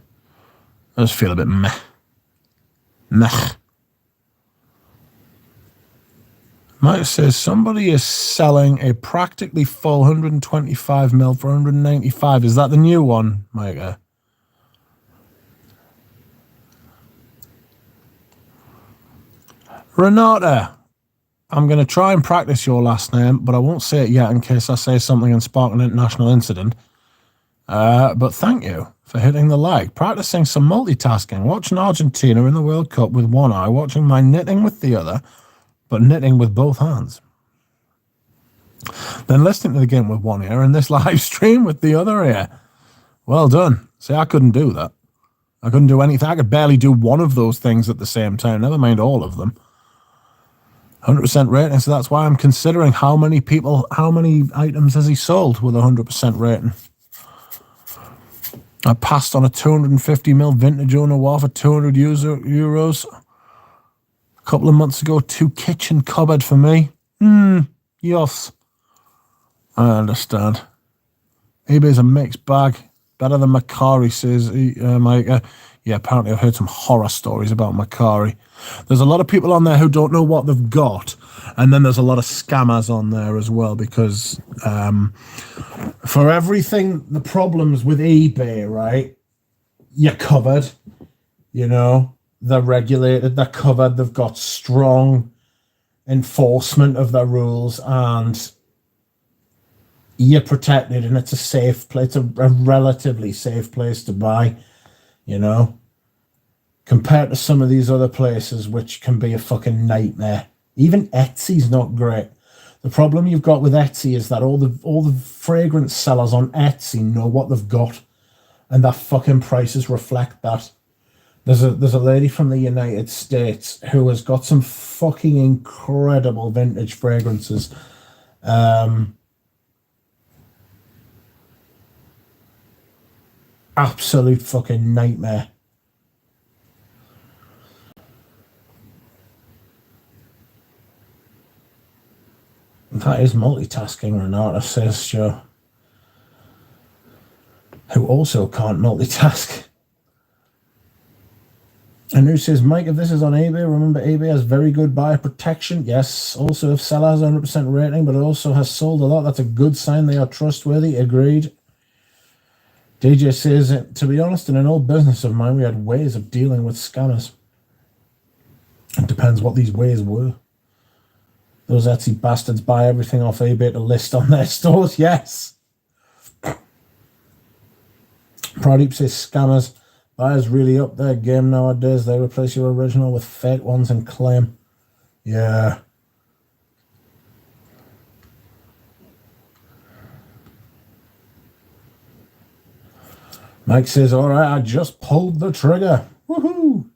I just feel a bit meh. Meh. Mike says, somebody is selling a practically full 125ml for 195. Is that the new one, Micah? Renata, I'm going to try and practice your last name, but I won't say it yet in case I say something and spark an international incident. But thank you for hitting the like. Practicing some multitasking. Watching Argentina in the World Cup with one eye, watching my knitting with the other, but knitting with both hands. Then listening to the game with one ear and this live stream with the other ear. Well done. See, I couldn't do that. I couldn't do anything. I could barely do one of those things at the same time, never mind all of them. 100% rating, so that's why I'm considering how many items has he sold with a 100% rating. I passed on a 250ml vintage owner war for €200 a couple of months ago. 2 kitchen cupboard for me. Yes. I understand. eBay's a mixed bag. Better than Macari, says Micah. Yeah, apparently I've heard some horror stories about Macari. There's a lot of people on there who don't know what they've got. And then there's a lot of scammers on there as well, because for everything, the problems with eBay, right? You're covered, you know, they're regulated, they're covered, they've got strong enforcement of their rules, and you're protected, and it's a safe place, it's a relatively safe place to buy, you know, compared to some of these other places, which can be a fucking nightmare. Even Etsy's not great. The problem you've got with Etsy is that all the fragrance sellers on Etsy know what they've got, and their fucking prices reflect that. There's a lady from the United States who has got some fucking incredible vintage fragrances. Absolute fucking nightmare. That is multitasking, Renata says, Joe. Who also can't multitask. And who says, Mike, if this is on eBay, remember eBay has very good buyer protection. Yes. Also, if seller has 100% rating, but it also has sold a lot, that's a good sign they are trustworthy. Agreed. DJ says, to be honest, in an old business of mine, we had ways of dealing with scammers. It depends what these ways were. Those Etsy bastards buy everything off eBay to list on their stores. Yes. Pradeep says, scammers. Buyers really up their game nowadays. They replace your original with fake ones and claim. Yeah. Mike says, all right, I just pulled the trigger. Woohoo!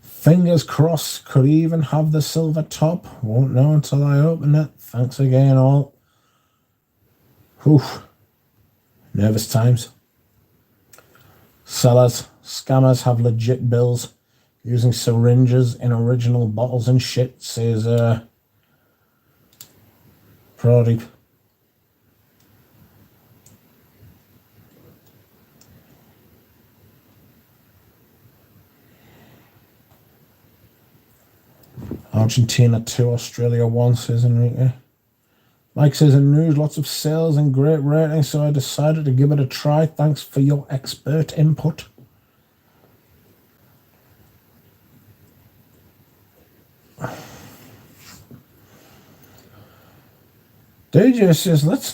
Fingers crossed, could even have the silver top. Won't know until I open it. Thanks again, all. Whew. Nervous times. Sellers, scammers have legit bills using syringes in original bottles and shit, says Pradeep. Argentina 2, Australia 1, says Enrique. Mike says, in news, lots of sales and great ratings, so I decided to give it a try. Thanks for your expert input. DJ says, let's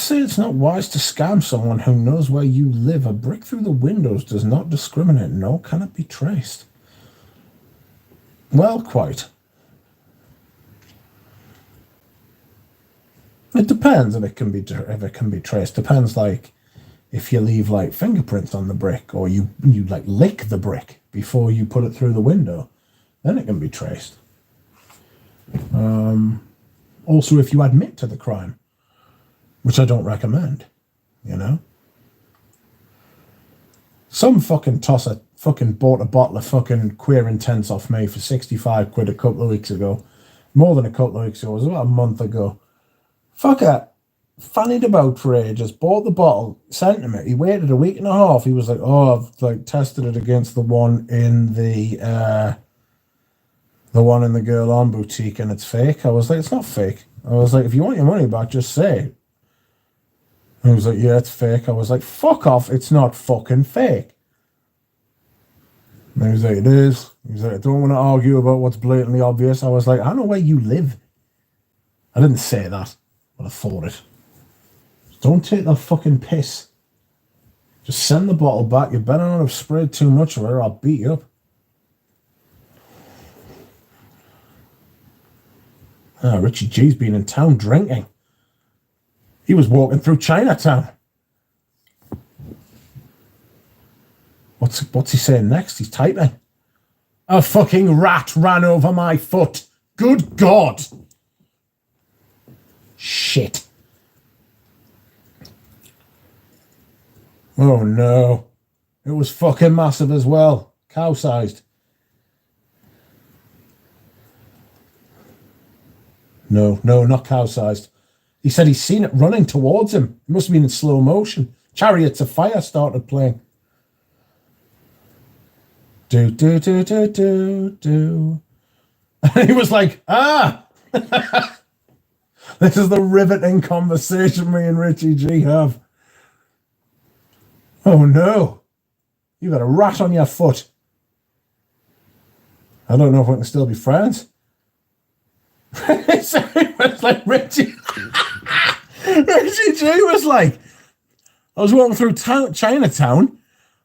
say it's not wise to scam someone who knows where you live. A brick through the windows does not discriminate, nor can it be traced. Well, quite. It depends if it can be traced. Depends, like, if you leave like fingerprints on the brick, or you like lick the brick before you put it through the window, then it can be traced. Also, if you admit to the crime, which I don't recommend, you know. Some fucking tosser fucking bought a bottle of fucking Queer Intense off me for 65 quid a couple of weeks ago. More than a couple of weeks ago. It was about a month ago. Fucker fannied about for ages, bought the bottle, sent him it. He waited a week and a half. He was like, oh, I've like tested it against the one in the Girl On boutique, and it's fake. I was like, it's not fake. I was like, if you want your money back, just say it. He was like, yeah, it's fake. I was like, fuck off, it's not fucking fake. And he was like, it is. He was like, I don't want to argue about what's blatantly obvious. I was like, I know where you live. I didn't say that, but I thought it. Don't take the fucking piss. Just send the bottle back. You better not have sprayed too much of it or I'll beat you up. Ah, Richie G's been in town drinking. He was walking through Chinatown. What's he saying next? He's typing. A fucking rat ran over my foot. Good God. Shit. Oh no. It was fucking massive as well. Cow-sized. No, not cow-sized. He said he's seen it running towards him. It must have been in slow motion. Chariots of Fire started playing. Do, do, do, do, do, do. And he was like, ah! This is the riveting conversation me and Richie G have. Oh no. You got a rat on your foot. I don't know if we can still be friends. So it was like Richie G was like, I was walking through Chinatown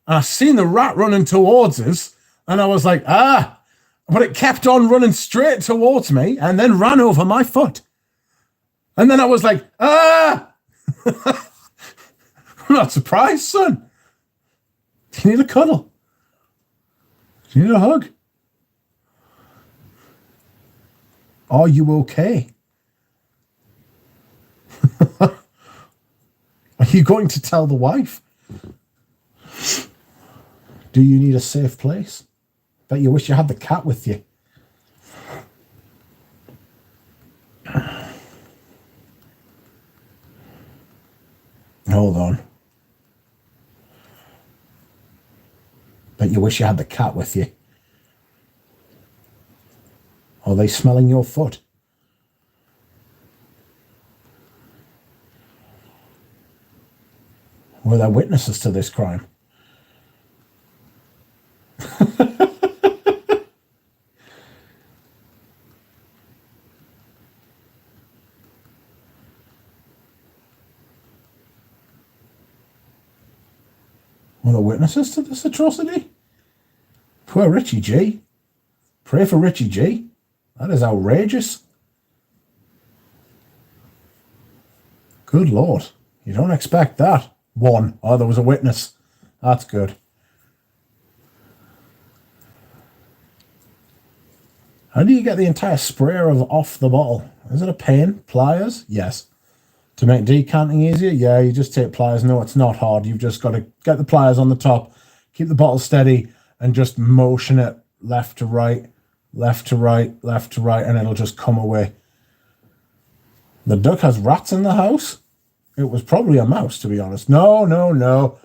and I seen the rat running towards us and I was like, ah, but it kept on running straight towards me and then ran over my foot. And then I was like, ah, I'm not surprised, son. Do you need a cuddle? Do you need a hug? Are you okay? Are you going to tell the wife? Do you need a safe place? Bet you wish you had the cat with you. Hold on. Bet you wish you had the cat with you. Are they smelling your foot? Were there witnesses to this crime? Were there witnesses to this atrocity? Poor Richie G. Pray for Richie G. That is outrageous. Good Lord. You don't expect that. One. Oh, there was a witness. That's good. How do you get the entire sprayer off the bottle? Is it a pen? Pliers? Yes. To make decanting easier? Yeah, you just take pliers. No, it's not hard. You've just got to get the pliers on the top, keep the bottle steady, and just motion it left to right, left to right, left to right, and it'll just come away. The duck has rats in the house? It was probably a mouse, to be honest. No.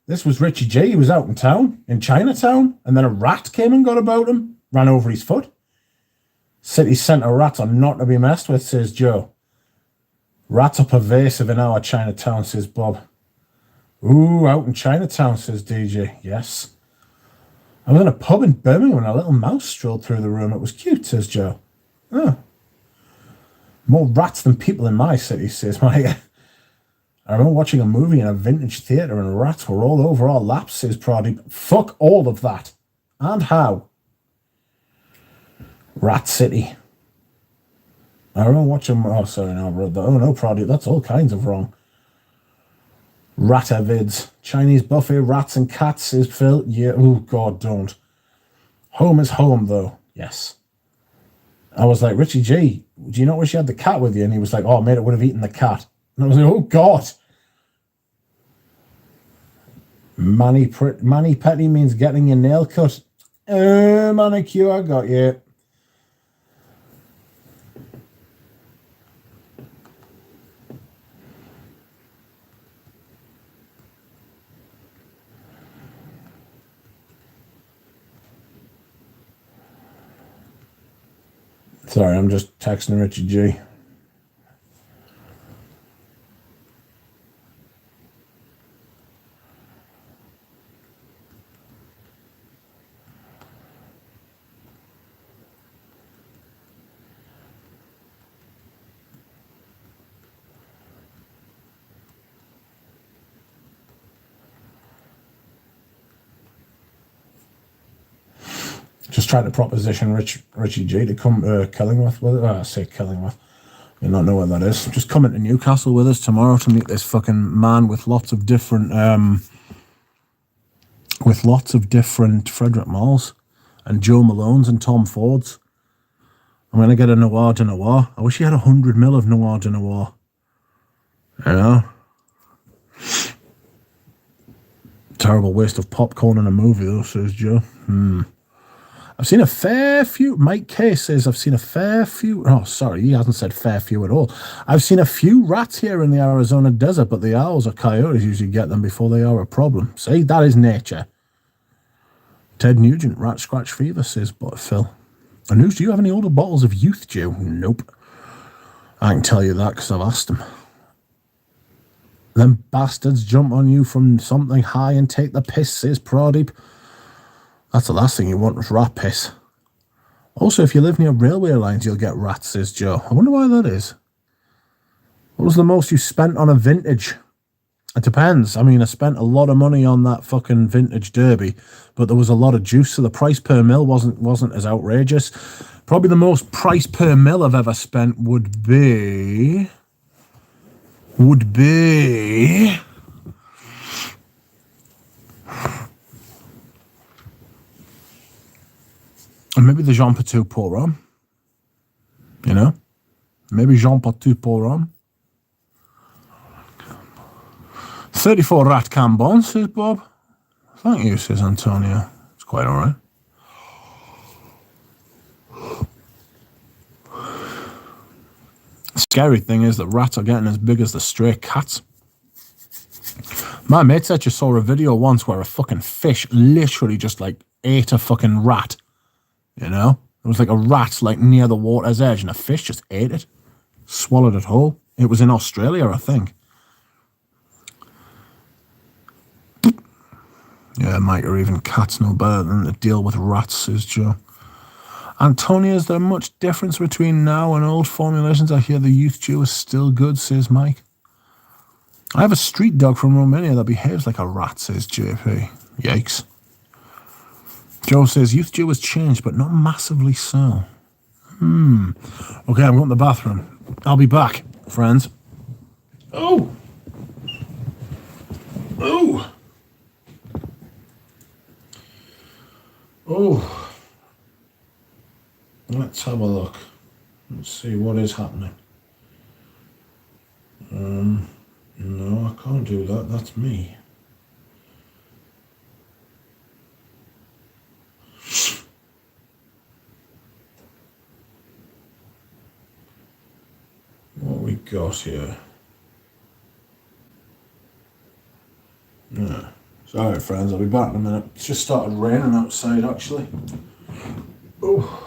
This was Richie J. He was out in town, in Chinatown, and then a rat came and got about him, ran over his foot. City centre rats are not to be messed with, says Joe. Rats are pervasive in our Chinatown, says Bob. Ooh, out in Chinatown, says DJ. Yes. I was in a pub in Birmingham and a little mouse strolled through the room. It was cute, says Joe. Oh. More rats than people in my city, says Mike. I remember watching a movie in a vintage theatre and rats were all over our laps, says Pradeep. Fuck all of that. And how? Rat City. I remember watching... Oh, sorry, no, oh no, Pradeep, that's all kinds of wrong. Ratavids. Chinese buffet, rats and cats, says Phil. Yeah, oh God, don't. Home is home, though. Yes. I was like, Richie G, do you not wish you had the cat with you? And he was like, oh, mate, it would have eaten the cat. And I was like, oh, God. Mani Petty means getting your nail cut. Manicure, I got you. Sorry, I'm just texting Richie G. Just trying to proposition Richie G to come to Killingworth with it. I say Killingworth. You don't know where that is. Just coming to Newcastle with us tomorrow to meet this fucking man with lots of different Frederick Malls and Joe Malones and Tom Fords. I'm gonna get a Noir de Noir. I wish he had 100 mil of Noir de Noir. You know? Terrible waste of popcorn in a movie, though, says Joe. I've seen a fair few. Mike K says I've seen a fair few. Oh, sorry, he hasn't said fair few at all. I've seen a few rats here in the Arizona desert, but the owls or coyotes usually get them before they are a problem. See, that is nature. Ted Nugent, rat scratch fever, says but Phil. And news, do you have any older bottles of Youth Dew? Nope. I can tell you that because I've asked them. Them bastards jump on you from something high and take the piss, says Pradeep. That's the last thing you want is rat piss. Also, if you live near railway lines, you'll get rats, says Joe. I wonder why that is. What was the most you spent on a vintage? It depends. I mean, I spent a lot of money on that fucking vintage derby, but there was a lot of juice, so the price per mil wasn't as outrageous. Probably the most price per mil I've ever spent would be maybe the Jean Patou Pour Rhum. You know? Maybe Jean Patou Pour Rhum. 34 rat cambon, says Bob. Thank you, says Antonio. It's quite all right. The scary thing is that rats are getting as big as the stray cats. My mate said you saw a video once where a fucking fish literally just like ate a fucking rat. You know? It was like a rat like near the water's edge and a fish just ate it. Swallowed it whole. It was in Australia, I think. Yeah, Mike, or even cats know better than to deal with rats, says Joe. Antonio, is there much difference between now and old formulations? I hear the Youth Dew is still good, says Mike. I have a street dog from Romania that behaves like a rat, says JP. Yikes. Joe says Youth Dew has changed, but not massively so. Okay, I'm going to the bathroom. I'll be back, friends. Oh! Let's have a look. Let's see what is happening. No, I can't do that. That's me. What we got here? Yeah. Sorry, friends. I'll be back in a minute. It's just started raining outside, actually. Oh.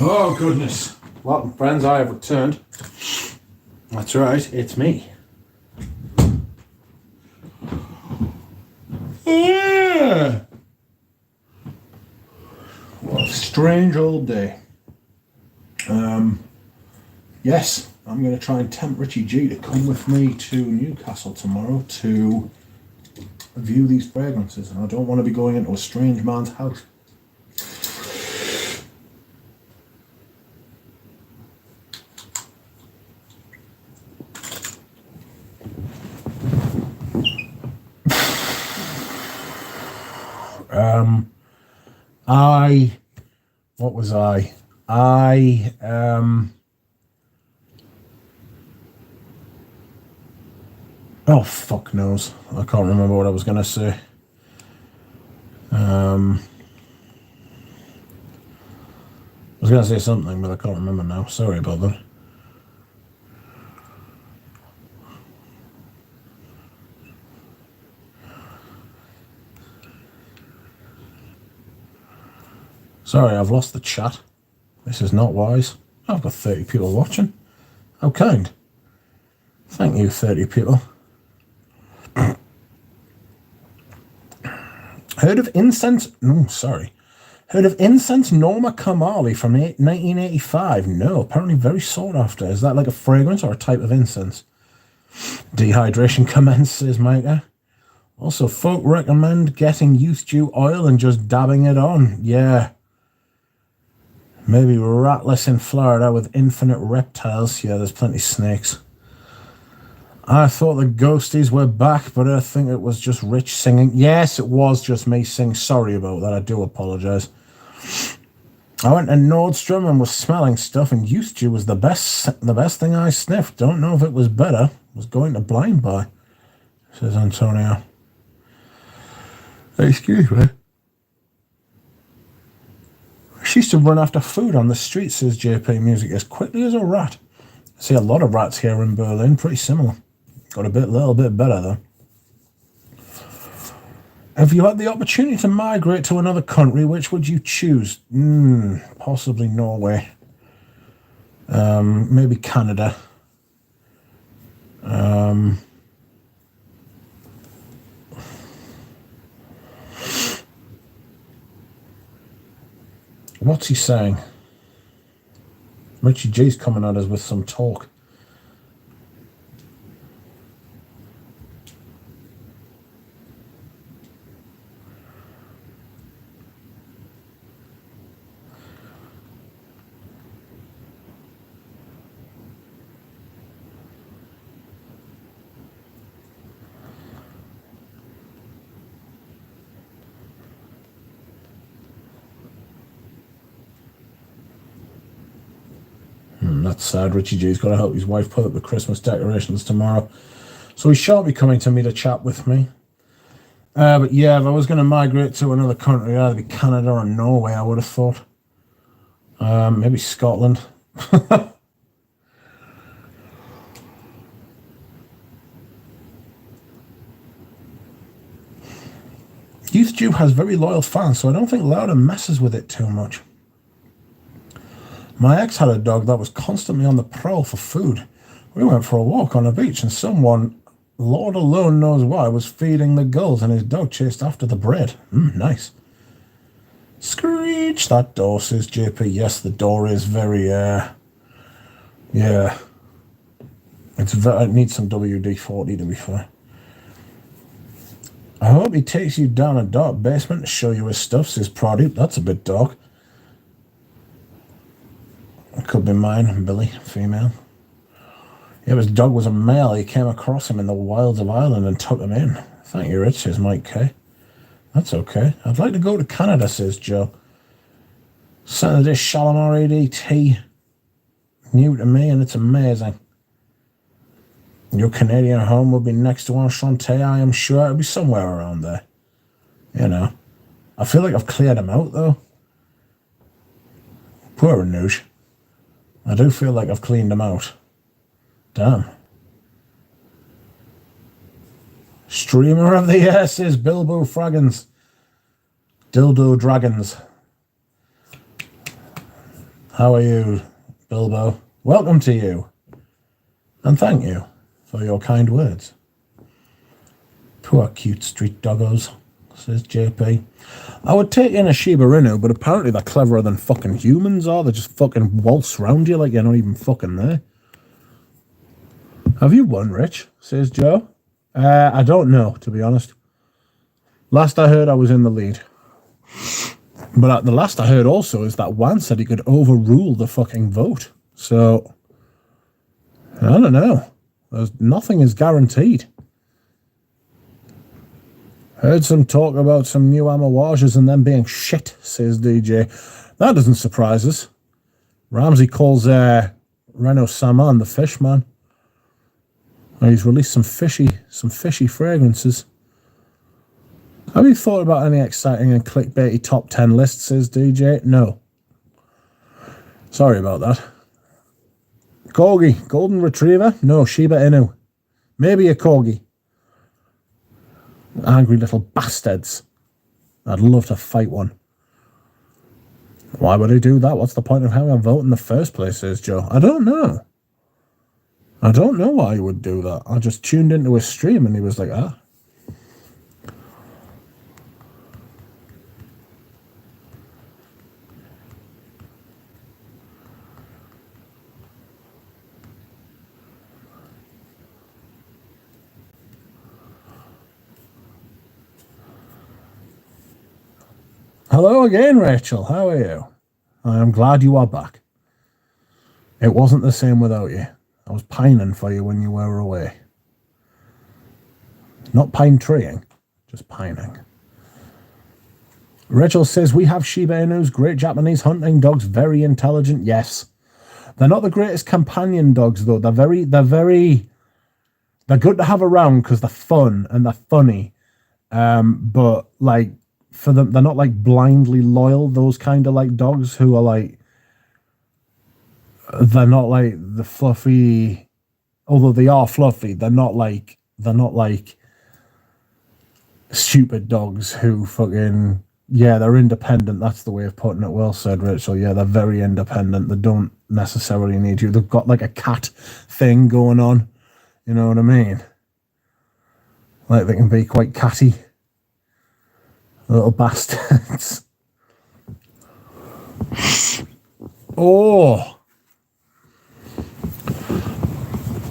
Oh, goodness. Welcome, friends. I have returned. That's right, it's me. Yeah. What a strange old day. Yes, I'm going to try and tempt Richie G to come with me to Newcastle tomorrow to view these fragrances, and I don't want to be going into a strange man's house. What was I? Oh, fuck knows. I can't remember what I was going to say. I was going to say something, but I can't remember now. Sorry about that. Sorry, I've lost the chat. This is not wise. I've got 30 people watching. How kind. Thank you, 30 people. Heard of incense? No, sorry. Heard of incense Norma Kamali from 1985? No, apparently very sought after. Is that like a fragrance or a type of incense? Dehydration commences, Micah. Also, folk recommend getting youth dew oil and just dabbing it on. Yeah. Maybe ratless in Florida with infinite reptiles. Yeah, there's plenty of snakes. I thought the ghosties were back, but I think it was just Rich singing. Yes, it was just me singing. Sorry about that. I do apologise. I went to Nordstrom and was smelling stuff, and youth dew was the best thing I sniffed. Don't know if it was better. Was going to Blind Buy, says Antonio. Excuse me. She used to run after food on the street, says JP Music, as quickly as a rat. I see a lot of rats here in Berlin, pretty similar. Got a little bit better though. Have you had the opportunity to migrate to another country? Which would you choose? Possibly Norway. Maybe Canada. What's he saying? Richie G's coming at us with some talk. That's sad. Richie G's got to help his wife put up the Christmas decorations tomorrow. So he shall be coming to me to chat with me. But yeah, if I was going to migrate to another country, either be Canada or Norway, I would have thought. Maybe Scotland. Youth Dew has very loyal fans, so I don't think Lauda messes with it too much. My ex had a dog that was constantly on the prowl for food. We went for a walk on the beach and someone, Lord alone knows why, was feeding the gulls and his dog chased after the bread. Nice. Screech, that door, says JP. Yes, the door is very, yeah. It needs some WD-40 to be fair. I hope he takes you down a dark basement to show you his stuff, says Pradeep. That's a bit dark. It could be mine, Billy, female. Yeah, his dog was a male. He came across him in the wilds of Ireland and took him in. Thank you, Rich, says Mike K. That's okay. I'd like to go to Canada, says Joe. Sent the dish Shalimar ADT. New to me, and it's amazing. Your Canadian home will be next to Enchanté, I am sure. It'll be somewhere around there. You know. I feel like I've cleared him out, though. Poor Anoush. I do feel like I've cleaned him out. Damn. Streamer of the year, says Bilbo Fraggins. Dildo Dragons. How are you, Bilbo? Welcome to you. And thank you for your kind words. Poor cute street doggos, says JP. I would take in a Shiba Inu, but apparently they're cleverer than fucking humans are. They just fucking waltz round you like you're not even fucking there. Have you won, Rich? Says Joe. I don't know, to be honest. Last I heard, I was in the lead. But the last I heard also is that Wan said he could overrule the fucking vote. So, I don't know. Nothing is guaranteed. Heard some talk about some new Amawajas and them being shit, says DJ. That doesn't surprise us. Ramsey calls Reno Saman the fish man. And he's released some fishy fragrances. Have you thought about any exciting and clickbaity top 10 lists, says DJ? No. Sorry about that. Corgi, Golden Retriever? No, Shiba Inu. Maybe a Corgi. Angry little bastards. I'd love to fight one. Why would he do that? What's the point of having a vote in the first place, says Joe? I don't know. I don't know why he would do that. I just tuned into his stream and he was like, ah. Hello again, Rachel. How are you? I am glad you are back. It wasn't the same without you. I was pining for you when you were away. Not pine treeing, just pining. Rachel says, we have Shiba Inus, great Japanese hunting dogs, very intelligent. Yes. They're not the greatest companion dogs, though. They're good to have around because they're fun and they're funny. But, like, for them, they're not, like, blindly loyal, those kind of, like, dogs who are, like, they're not, like, the fluffy, although they are fluffy, they're not, like, stupid dogs who fucking, yeah, they're independent. That's the way of putting it. Well said, Rachel. Yeah, they're very independent. They don't necessarily need you. They've got, like, a cat thing going on. You know what I mean? Like, they can be quite catty. Little bastards. Oh.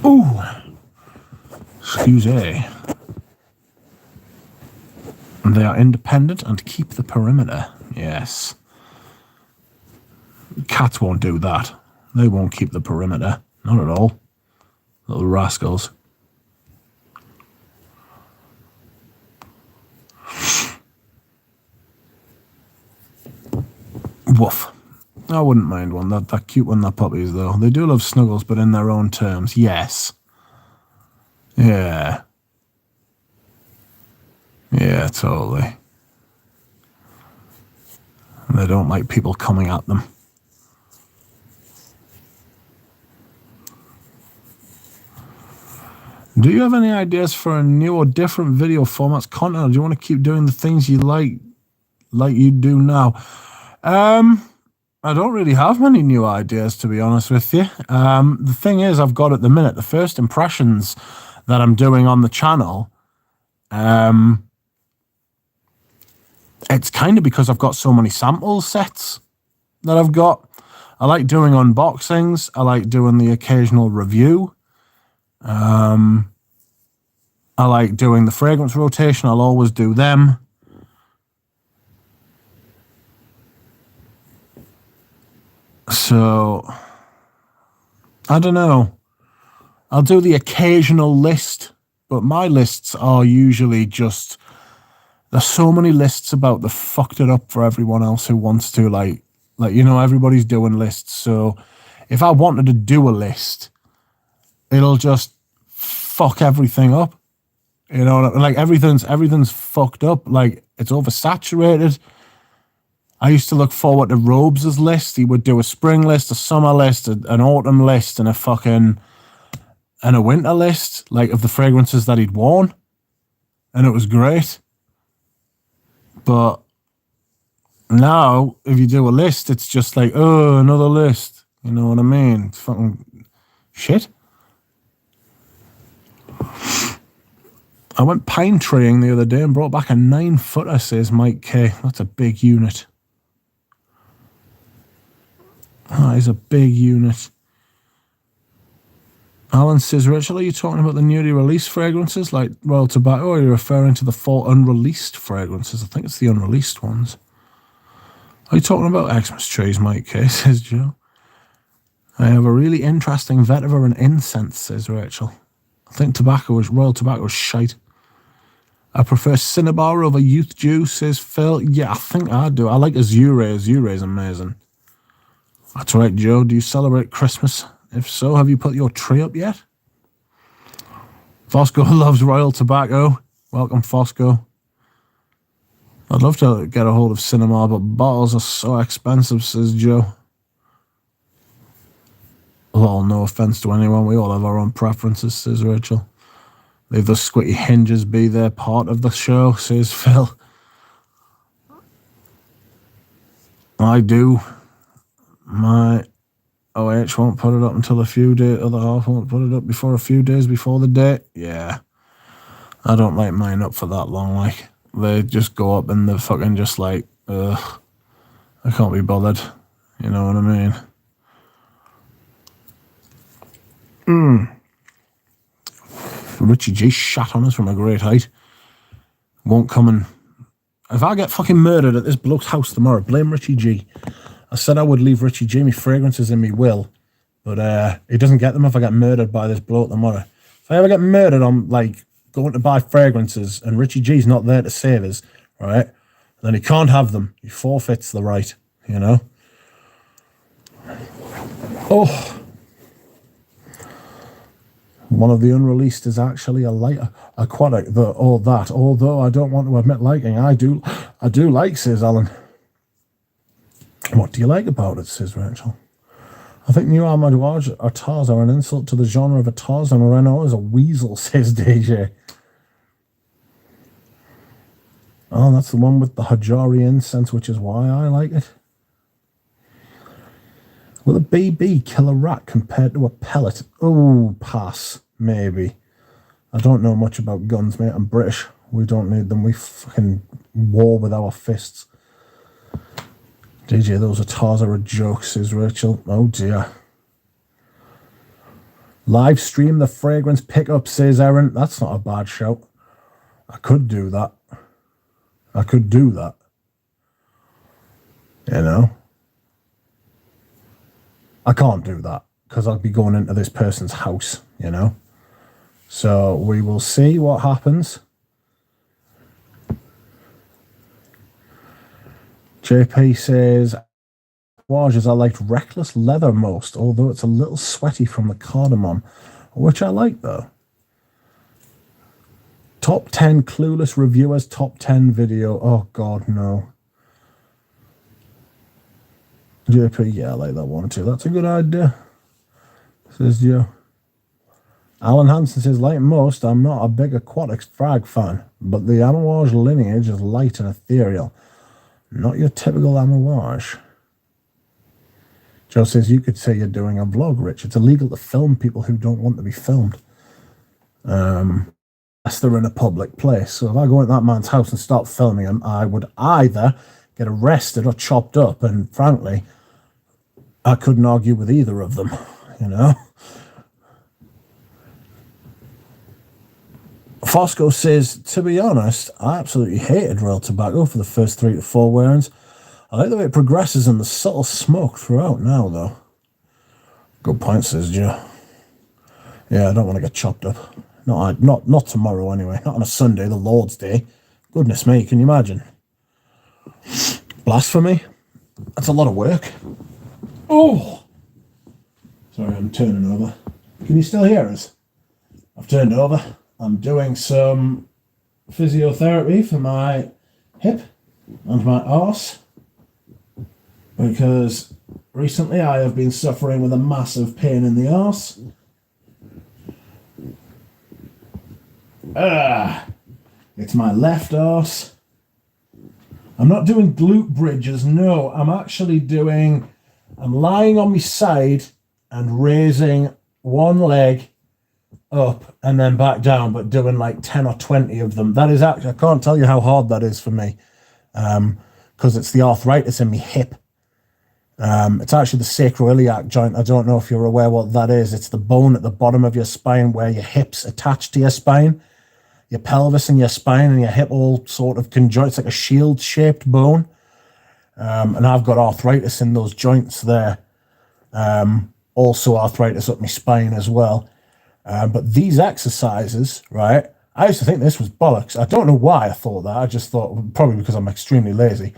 Ooh. Excuse me. They are independent and keep the perimeter. Yes. Cats won't do that. They won't keep the perimeter. Not at all. Little rascals. Woof. I wouldn't mind one. That cute one, that puppies, though. They do love snuggles, but in their own terms. Yes. Yeah. Yeah, totally. They don't like people coming at them. Do you have any ideas for a new or different video formats content, or do you want to keep doing the things you like you do now? I don't really have many new ideas, to be honest with you. The thing is, I've got at the minute, the first impressions that I'm doing on the channel, it's kind of because I've got so many sample sets that I've got. I like doing unboxings. I like doing the occasional review. I like doing the fragrance rotation. I'll always do them. So, I don't know. I'll do the occasional list, but my lists are usually just, there's so many lists about the fucked it up for everyone else who wants to, like, you know, everybody's doing lists. So if I wanted to do a list, it'll just fuck everything up. You know, like everything's fucked up. Like, it's oversaturated. I used to look forward to Robes' list. He would do a spring list, a summer list, an autumn list, and a winter list, like, of the fragrances that he'd worn. And it was great. But Now, if you do a list, it's just like, oh, another list. You know what I mean? It's fucking shit. I went pine treeing the other day and brought back a 9-footer, says Mike K. That's a big unit. That is a big unit. Alan says, Rachel, are you talking about the newly released fragrances like Royal Tobacco, or are you referring to the 4 unreleased fragrances? I think it's the unreleased ones. Are you talking about Xmas trees, Mike K, says Joe. I have a really interesting vetiver and incense, says Rachel. I think Royal Tobacco is shite. I prefer Cinnabar over Youth Dew, says Phil. Yeah, I think I do. I like Azure. Azure is amazing. That's right, Joe. Do you celebrate Christmas? If so, have you put your tree up yet? Fosco loves Royal Tobacco. Welcome, Fosco. I'd love to get a hold of Cinnabar, but bottles are so expensive, says Joe. Well, no offense to anyone. We all have our own preferences, says Rachel. Leave the squitty hinges be their part of the show, says Phil. I do. My OH won't put it up until a few days. Other half won't put it up before a few days before the date. Yeah. I don't like mine up for that long. Like, they just go up and they're fucking just like, ugh. I can't be bothered. You know what I mean? Richie G shot on us from a great height. Won't come and... If I get fucking murdered at this bloke's house tomorrow, blame Richie G. I said I would leave Richie G me fragrances in me will, but he doesn't get them if I get murdered by this bloke tomorrow. If I ever get murdered on, like, going to buy fragrances and Richie G's not there to save us, right, then he can't have them. He forfeits the right, you know? Oh... One of the unreleased is actually a lighter aquatic. Although I don't want to admit liking, I do like, says Alan. What do you like about it, says Rachel? I think New Armadouage or Tars are an insult to the genre of a Tars, and Renault is a weasel, says DJ. Oh, that's the one with the Hajari incense, which is why I like it. Will a BB kill a rat compared to a pellet? Oh, pass. Maybe. I don't know much about guns, mate. I'm British. We don't need them. We fucking war with our fists. DJ, those Tars are a joke, says Rachel. Oh, dear. Live stream the fragrance pickup, says Erin. That's not a bad shout. I could do that. You know? I can't do that because I'll be going into this person's house, you know? So we will see what happens. JP says, Wages, I liked Reckless Leather most, although it's a little sweaty from the cardamom, which I like though. Top 10 Clueless Reviewers, top 10 video. Oh, God, no. JP, yeah, I like that one too. That's a good idea, says Joe. Alan Hansen says, like most, I'm not a big aquatics frag fan, but the Amouage lineage is light and ethereal. Not your typical Amouage. Joe says, you could say you're doing a vlog, Rich. It's illegal to film people who don't want to be filmed. Unless they're in a public place. So if I go into that man's house and start filming him, I would either get arrested or chopped up, and frankly, I couldn't argue with either of them, you know? Fosco says, to be honest, I absolutely hated Royal Tobacco for the first 3 to 4 wearings. I like the way it progresses and the subtle smoke throughout now, though. Good point, says Joe. Yeah, I don't want to get chopped up. Not tomorrow, anyway. Not on a Sunday, the Lord's Day. Goodness me, can you imagine? Blasphemy? That's a lot of work. Oh! Sorry, I'm turning over. Can you still hear us? I've turned over. I'm doing some physiotherapy for my hip and my arse because recently I have been suffering with a massive pain in the arse. It's my left arse. I'm not doing glute bridges. No, I'm actually doing, I'm lying on my side and raising one leg up and then back down, but doing like 10 or 20 of them. That is actually, I can't tell you how hard that is for me, because it's the arthritis in my hip. It's actually the sacroiliac joint. I don't know if you're aware what that is. It's the bone at the bottom of your spine where your hips attach to your spine, your pelvis and your spine and your hip all sort of conjoined. It's like a shield-shaped bone. And I've got arthritis in those joints there. Also arthritis up my spine as well. But these exercises, right, I used to think this was bollocks. I don't know why I thought that. I just thought, probably because I'm extremely lazy.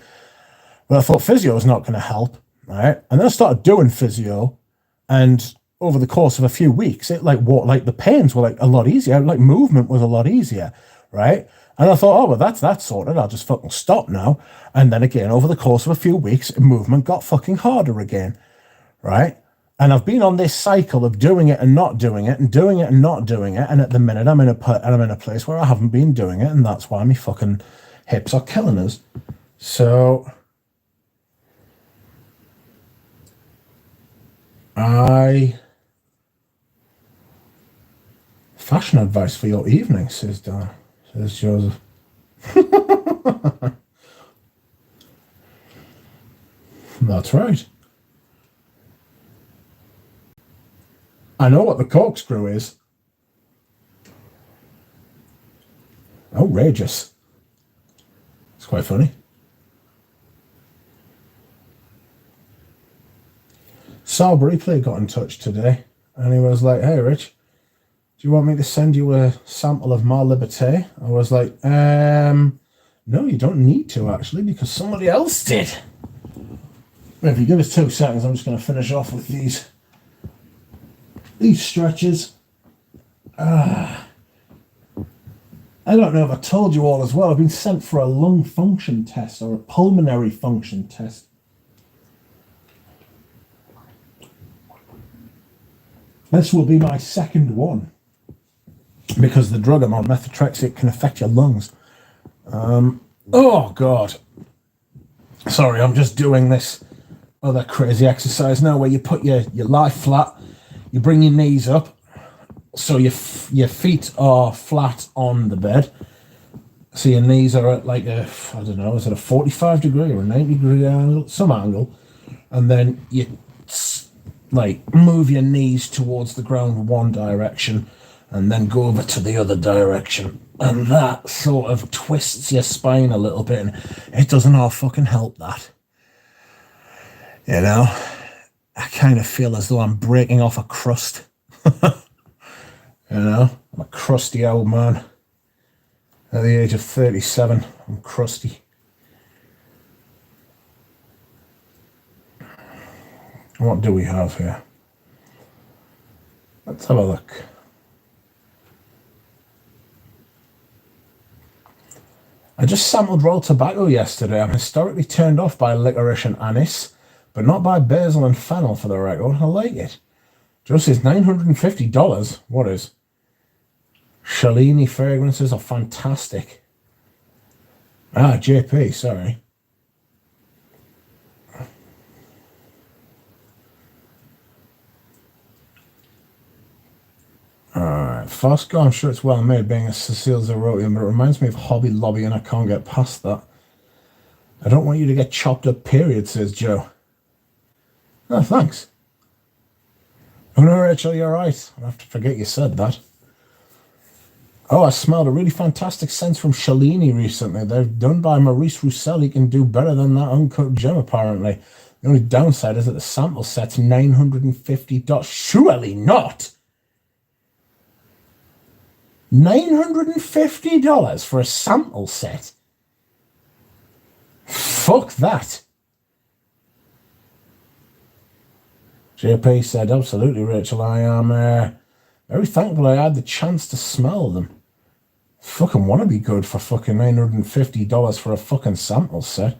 But I thought physio was not going to help, right? And then I started doing physio, and over the course of a few weeks, it the pains were like a lot easier. Like movement was a lot easier, right? And I thought, oh, well, that's sorted. I'll just fucking stop now. And then again, over the course of a few weeks, movement got fucking harder again, right? And I've been on this cycle of doing it and not doing it and doing it and not doing it. And at the minute, I'm in a place where I haven't been doing it. And that's why my fucking hips are killing us. So fashion advice for your evening, says Dan, says Joseph. That's right. I know what the corkscrew is. Outrageous. It's quite funny. Sal Briefly got in touch today, and he was like, hey, Rich, do you want me to send you a sample of Ma Liberté? I was like, no, you don't need to, actually, because somebody else did. But if you give us 2 seconds, I'm just going to finish off with these stretches. I don't know if I told you all as well, I've been sent for a lung function test or a pulmonary function test. This will be my second one, because the drug I'm on, methotrexate, can affect your lungs. Oh, God. Sorry, I'm just doing this other crazy exercise now where you put your lie flat, you bring your knees up, so your feet are flat on the bed. So your knees are at like a, I don't know, is it a 45 degree or a 90 degree angle? Some angle. And then you like move your knees towards the ground one direction and then go over to the other direction. And that sort of twists your spine a little bit, and it doesn't all fucking help that. You know? I kind of feel as though I'm breaking off a crust. You know? I'm a crusty old man. At the age of 37, I'm crusty. What do we have here? Let's have a look. I just sampled raw tobacco yesterday. I'm historically turned off by licorice and anise, but not by basil and fennel, for the record. I like it. Joe says $950. What is? Cellini fragrances are fantastic. Ah, JP, sorry. Alright, Fosco, I'm sure it's well made, being a Cecile Zerotian, but it reminds me of Hobby Lobby, and I can't get past that. I don't want you to get chopped up, period, says Joe. Oh, thanks. Oh no, Rachel, you're right. I have to forget you said that. Oh, I smelled a really fantastic scent from Cellini recently. They're done by Maurice Roussel. He can do better than that Uncut Gem, apparently. The only downside is that the sample set's $950. Surely not! $950 for a sample set? Fuck that. JP said, absolutely, Rachel. I am very thankful I had the chance to smell them. Fucking want to be good for fucking $950 for a fucking sample set.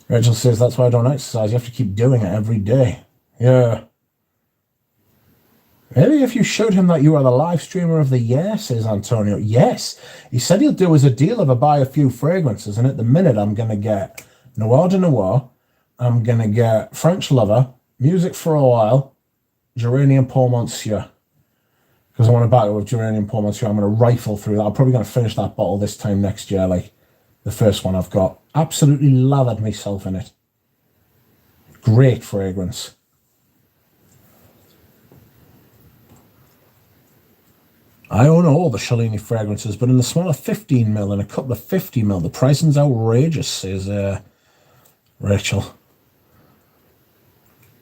Rachel says, that's why I don't exercise. You have to keep doing it every day. Yeah. Maybe if you showed him that you are the live streamer of the year, says Antonio. Yes. He said he'll do us a deal if I buy a few fragrances, and at the minute I'm going to get Noir de Noir, I'm going to get French Lover, Music for a While, Geranium Paul Monsieur. Because I want to back it with Geranium Paul Monsieur. I'm going to rifle through that. I'm probably going to finish that bottle this time next year, like the first one I've got. Absolutely lathered myself in it. Great fragrance. I own all the Cellini fragrances, but in the smaller 15ml and a couple of 50ml, the pricing's outrageous, says Rachel.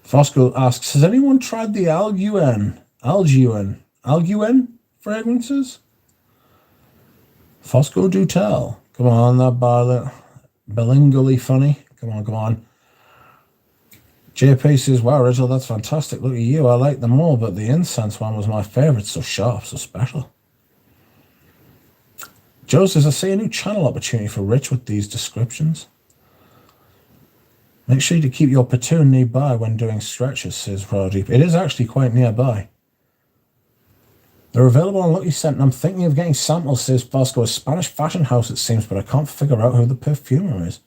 Fosco asks, has anyone tried the Alguen fragrances? Fosco, do tell. Come on, that Barlet. Bilingually funny. Come on. JP says, wow, Rachel, that's fantastic. Look at you. I like them all, but the incense one was my favorite. So sharp, so special. Joe says, I see a new channel opportunity for Rich with these descriptions. Make sure to keep your platoon nearby when doing stretches, says Radeep. It is actually quite nearby. They're available on Lucky Scent, and I'm thinking of getting samples, says Fosco. A Spanish fashion house, it seems, but I can't figure out who the perfumer is.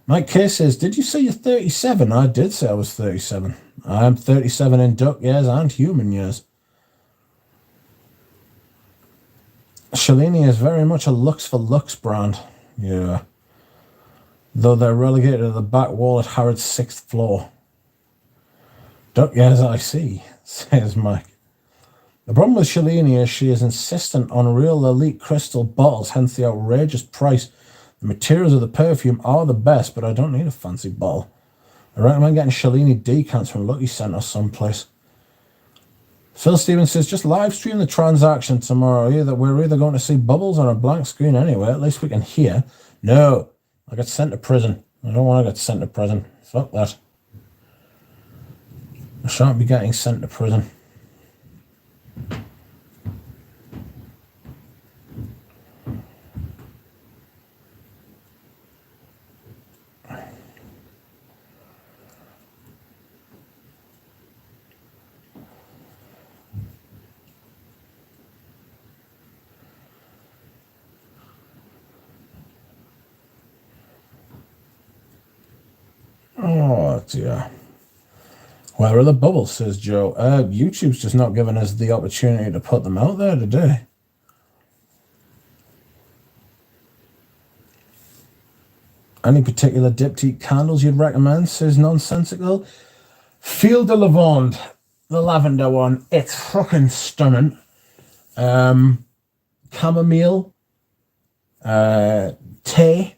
Mike K says, did you say you're 37? I did say I was 37. I am 37 in duck years and human years. Cellini is very much a Lux for Lux brand. Yeah. Though they're relegated to the back wall at Harrods' 6th floor. Duck years I see, says Mike. The problem with Cellini is she is insistent on real elite crystal bottles, hence the outrageous price. The materials of the perfume are the best, but I don't need a fancy bottle. I recommend getting Cellini decants from Lucky Scent or someplace. Phil Stevens says, just live stream the transaction tomorrow. We're either going to see bubbles on a blank screen anyway. At least we can hear. No, I got sent to prison. I don't want to get sent to prison. Fuck that. I shan't be getting sent to prison. Oh, dear. Where are the bubbles, says Joe. YouTube's just not giving us the opportunity to put them out there today. Any particular diptyque candles you'd recommend, says Nonsensical? Field de Lavande, the lavender one. It's fucking stunning. Chamomile. Tea.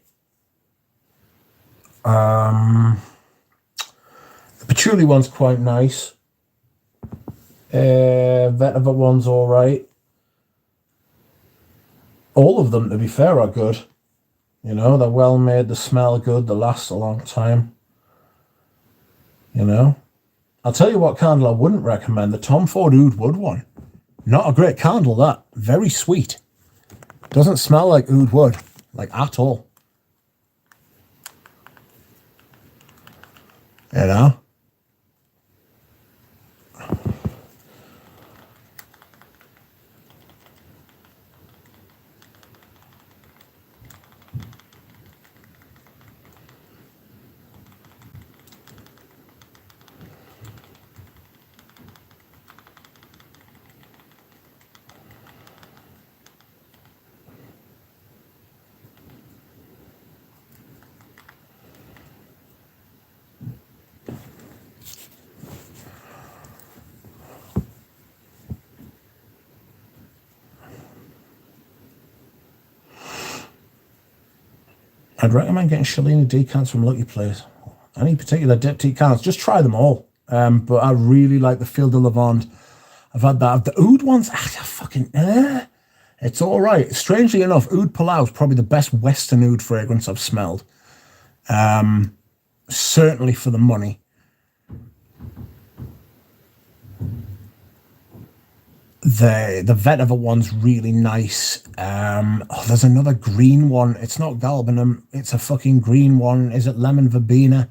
The patchouli one's quite nice. Vetiver one's all right. All of them, to be fair, are good. You know, they're well made, they smell good, they last a long time. You know? I'll tell you what candle I wouldn't recommend, the Tom Ford Oud Wood one. Not a great candle, that. Very sweet. Doesn't smell like oud wood, like at all. You know? I'd recommend getting Cellini decants from Lucky Place. Any particular diptyque candles, just try them all. But I really like the Field de Lavande. I've had that. The oud ones, fucking, it's all right. Strangely enough, Oud Palau is probably the best Western oud fragrance I've smelled. Certainly for the money. The vetiver one's really nice. There's another green one. It's not galbanum. It's a fucking green one. Is it lemon verbena?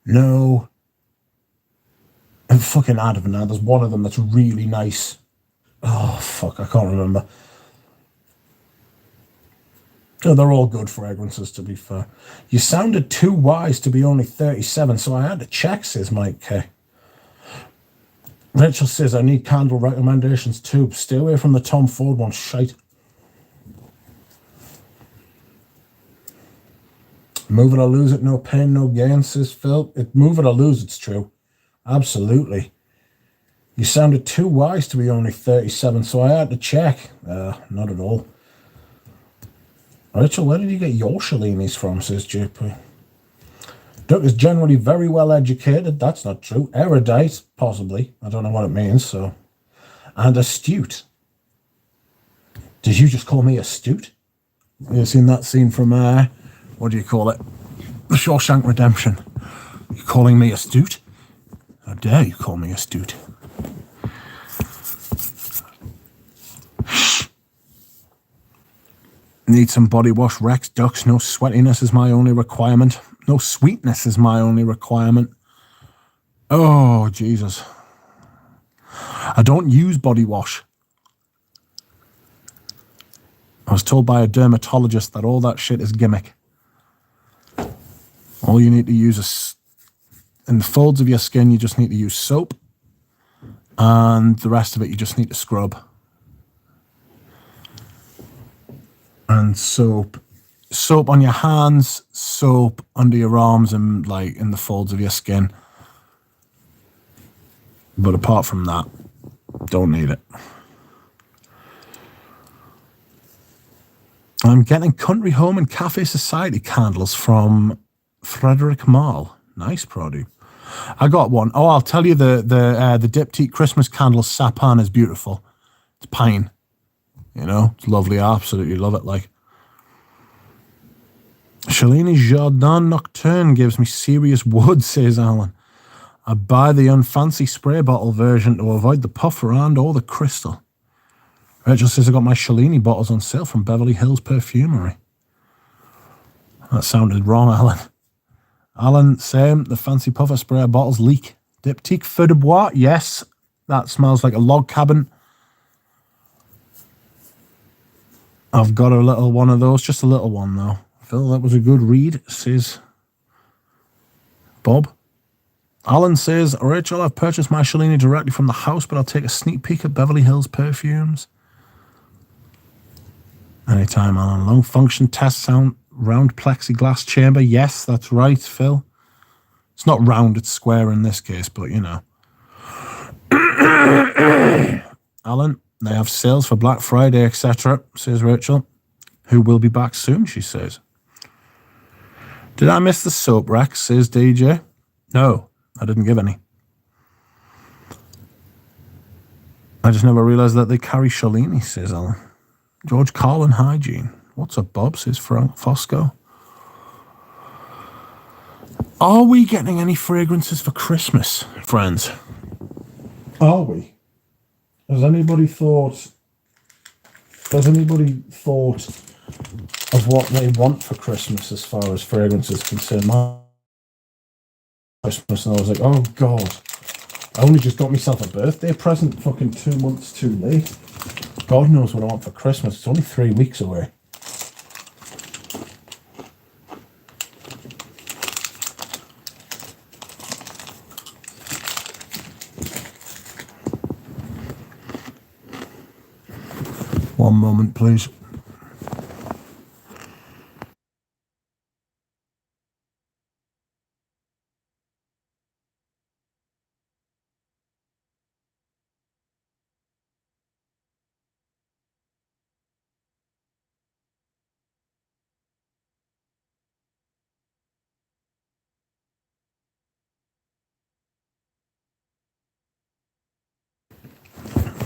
No. And fucking I don't know. There's one of them that's really nice. Oh fuck, I can't remember. Oh, they're all good fragrances, to be fair. You sounded too wise to be only 37, so I had to check, says Mike K. Rachel says, I need candle recommendations too. Stay away from the Tom Ford one, shite. Move it or lose it, no pain, no gain, says Phil. Move it or lose it's true. Absolutely. You sounded too wise to be only 37, so I had to check. Not at all. Rachel, where did you get your Shallinis from, says JP. Duck is generally very well educated. That's not true. Erudite, possibly. I don't know what it means, so. And astute. Did you just call me astute? You seen that scene from, what do you call it? The Shawshank Redemption. You calling me astute? How dare you call me astute? Need some body wash, Rex. Ducks, no sweatiness is my only requirement. No sweetness is my only requirement. Oh, Jesus. I don't use body wash. I was told by a dermatologist that all that shit is gimmick. All you need to use is, in the folds of your skin, you just need to use soap. And the rest of it, you just need to scrub. And soap. Soap on your hands, soap under your arms and like in the folds of your skin. But apart from that, don't need it. I'm getting Country Home and Cafe Society candles from Frederick Mall. Nice product. I got one. Oh, I'll tell you the Diptyque Christmas candle Sapan is beautiful. It's pine. You know, it's lovely. I absolutely love it. Like Shalini Jardin Nocturne gives me serious wood, says Alan. I buy the unfancy spray bottle version to avoid the puff around or the crystal. Rachel says I got my Shalini bottles on sale from Beverly Hills Perfumery. That sounded wrong, Alan. Alan, same. The fancy puffer spray bottles leak. Diptyque Feu de Bois, yes. That smells like a log cabin. I've got a little one of those, just a little one though. Phil, that was a good read, says Bob. Alan says, Rachel, I've purchased my Shalini directly from the house, but I'll take a sneak peek at Beverly Hills Perfumes. Anytime, Alan. Long function test sound, round plexiglass chamber. Yes, that's right, Phil. It's not round, it's square in this case, but you know. Alan, they have sales for Black Friday, etc., says Rachel, who will be back soon, she says. Did I miss the soap rack, says DJ? No, I didn't give any. I just never realised that they carry Shalini, says Alan. George Carlin Hygiene. What's up, Bob, says Frank Fosco. Are we getting any fragrances for Christmas, friends? Are we? Has anybody thought of what they want for Christmas as far as fragrance is concerned? My Christmas, and I was like, oh God, I only just got myself a birthday present fucking 2 months too late. God knows what I want for Christmas. It's only 3 weeks away. One moment, please.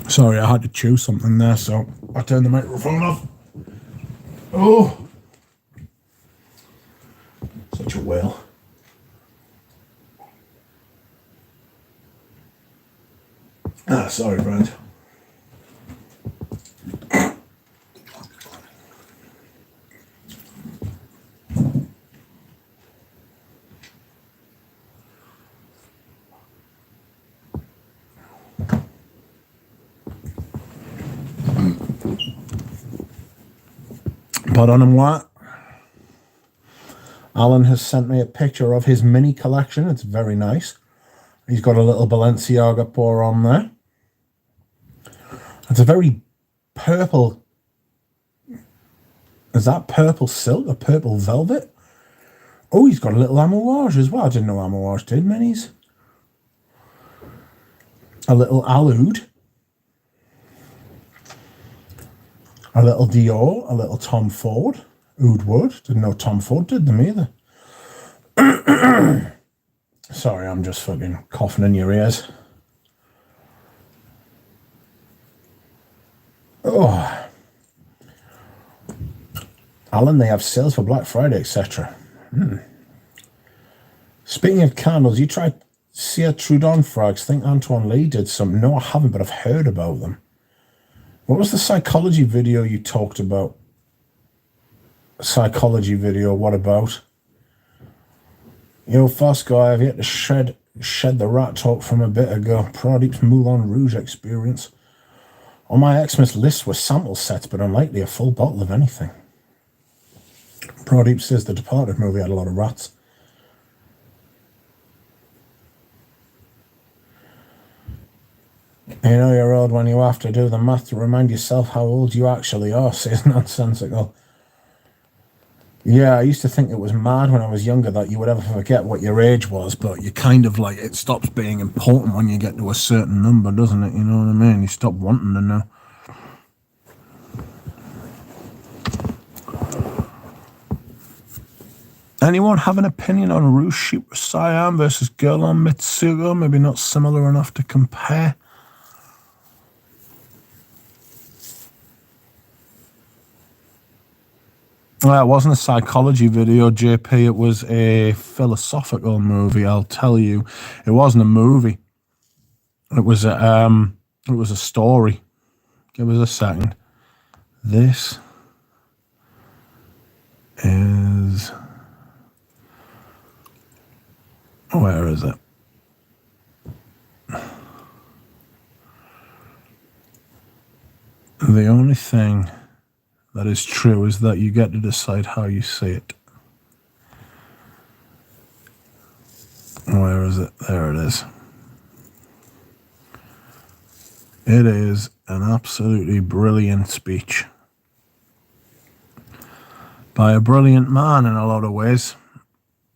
Sorry, I had to chew something there, so I turned the microphone off. Oh! Such a whale. Sorry, friend. Put on him what? Alan has sent me a picture of his mini collection. It's very nice. He's got a little Balenciaga pour on there. It's a very purple. Is that purple silk or purple velvet? Oh, he's got a little amouage as well. I didn't know amouage did minis. A little Allude. A little Dior. A little Tom Ford. Oud Wood. Didn't know Tom Ford did them either. Sorry, I'm just fucking coughing in your ears. Oh. Alan, they have sales for Black Friday, etc. Speaking of candles, you tried Sia Trudon frags. Think Antoine Lee did some. No, I haven't, but I've heard about them. What was the psychology video you talked about? Psychology video, what about? Yo, fast guy, I've yet to shed the rat talk from a bit ago. Pradeep's Moulin Rouge experience. On my Xmas list were sample sets, but unlikely a full bottle of anything. Pradeep says the Departed movie had a lot of rats. You know you're old when you have to do the math to remind yourself how old you actually are, says Nonsensical. Yeah, I used to think it was mad when I was younger that you would ever forget what your age was, but you kind of like, it stops being important when you get to a certain number, doesn't it? You know what I mean? You stop wanting to know. Anyone have an opinion on Rouge Sheep Siam versus Girl on Mitsugo? Maybe not similar enough to compare. Well, it wasn't a psychology video, JP. It was a philosophical movie, I'll tell you. It wasn't a movie. It was a story. Give us a second. This is... Where is it? The only thing that is true is that you get to decide how you see it. Where is it? There it is. It is an absolutely brilliant speech by a brilliant man in a lot of ways,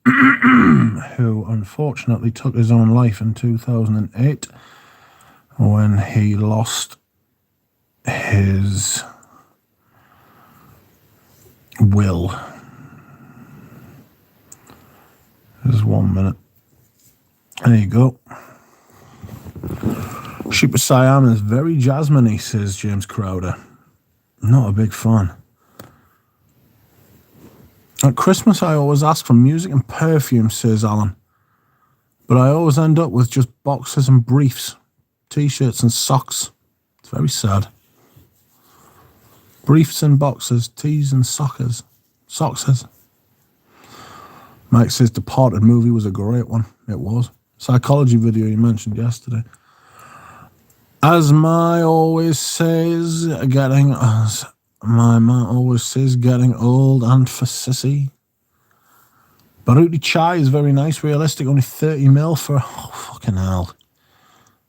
who unfortunately took his own life in 2008 when he lost his will. Just 1 minute. There you go. Sheep of Siam is very jasmine-y, says James Crowder. Not a big fan. At Christmas, I always ask for music and perfume, says Alan. But I always end up with just boxers and briefs, t-shirts and socks. It's very sad. Briefs and boxers, tees and sockers. Sockses. Mike says Departed movie was a great one. It was. Psychology video you mentioned yesterday. As my always says, as my man always says, getting old and for sissy. Baruti chai is very nice, realistic, only 30ml for, oh, fucking hell.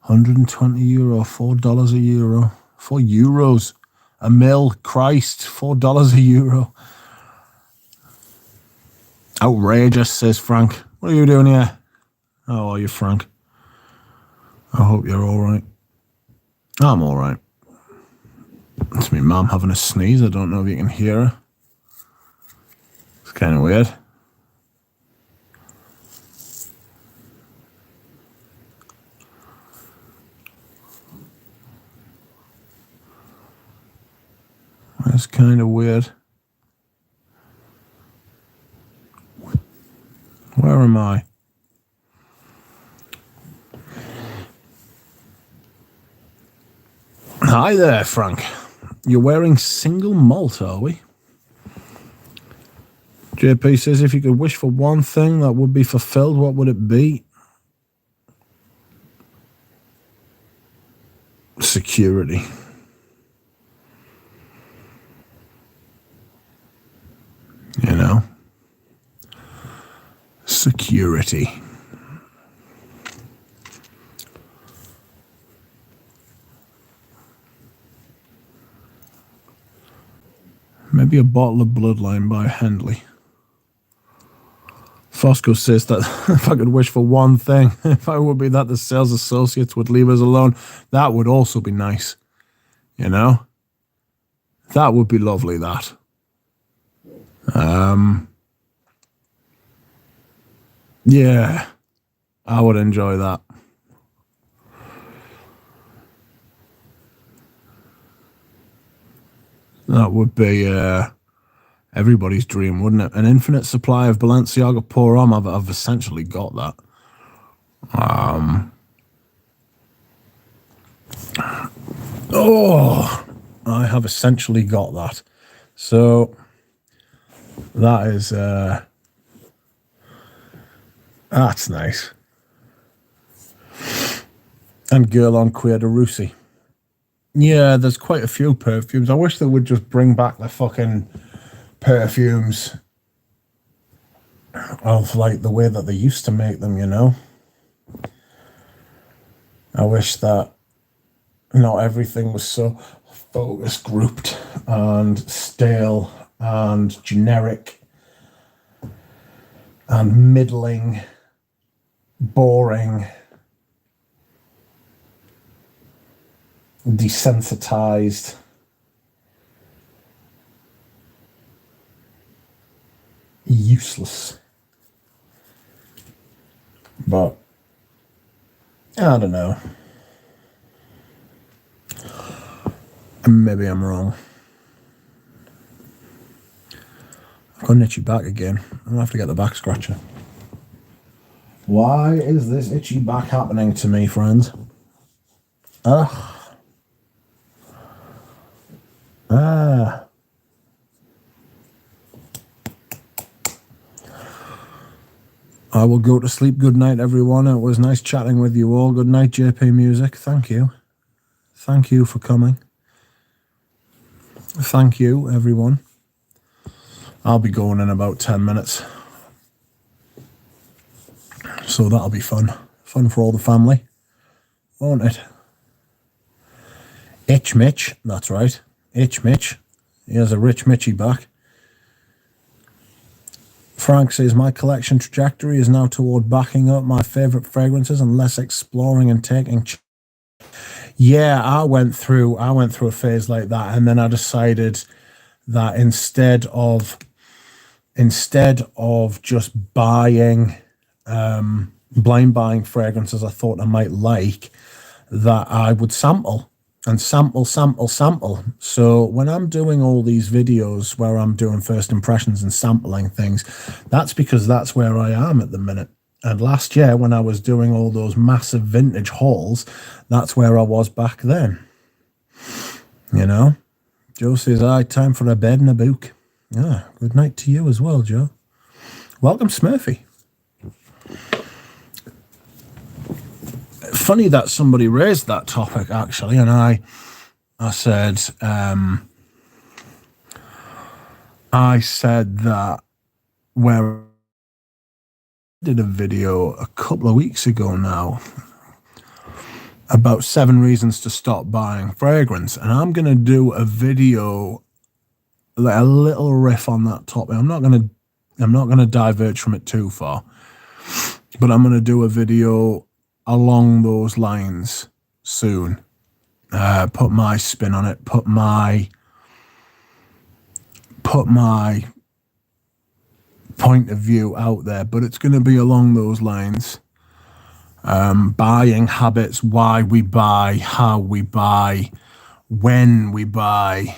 €120, $4 a euro. €4. A mil, Christ, $4 a euro. Outrageous, says Frank. What are you doing here? How are you, Frank? I hope you're all right. I'm all right. It's me mum having a sneeze. I don't know if you can hear her. It's kind of weird. It's kind of weird. Where am I? Hi there, Frank. You're wearing single malt, are we? JP says, if you could wish for one thing that would be fulfilled, what would it be? Security. Security. Maybe a bottle of Bloodline by Hendley. Fosco says that if I could wish for one thing, if I would be that the sales associates would leave us alone, that would also be nice. You know? That would be lovely, that. Yeah, I would enjoy that. That would be everybody's dream, wouldn't it? An infinite supply of Balenciaga Pour Homme. I've essentially got that. I have essentially got that. So that is that's nice. And Girl on Queer de Russie. Yeah, there's quite a few perfumes. I wish they would just bring back the fucking perfumes of like the way that they used to make them, you know? I wish that not everything was so focus grouped and stale and generic and middling, boring, desensitized. Useless. But I don't know. Maybe I'm wrong. I've got an itchy back again. I'll have to get the back scratcher. Why is this itchy back happening to me, friends? I will go to sleep. Good night, everyone. It was nice chatting with you all. Good night, JP Music. Thank you. Thank you for coming. Thank you, everyone. I'll be going in about 10 minutes. So that'll be fun. Fun for all the family. Won't it? Itch Mitch. That's right. Itch Mitch. He has a rich Mitchy back. Frank says, my collection trajectory is now toward backing up my favourite fragrances and less exploring and taking... Yeah, I went through a phase like that, and then I decided that instead of just buying, blind buying fragrances I thought I might like, that I would sample. So when I'm doing all these videos where I'm doing first impressions and sampling things, that's because that's where I am at the minute. And last year when I was doing all those massive vintage hauls, that's where I was back then. You know? Joe says, aye, time for a bed and a book. Yeah, good night to you as well, Joe. Welcome, Smurfy. Funny that somebody raised that topic, actually, and I said that where I did a video a couple of weeks ago now about 7 reasons to stop buying fragrance, and I'm going to do a video, like a little riff on that topic. I'm not going to diverge from it too far, but I'm going to do a video along those lines soon. Put my spin on it, put my point of view out there, but it's going to be along those lines. Buying habits, why we buy, how we buy, when we buy,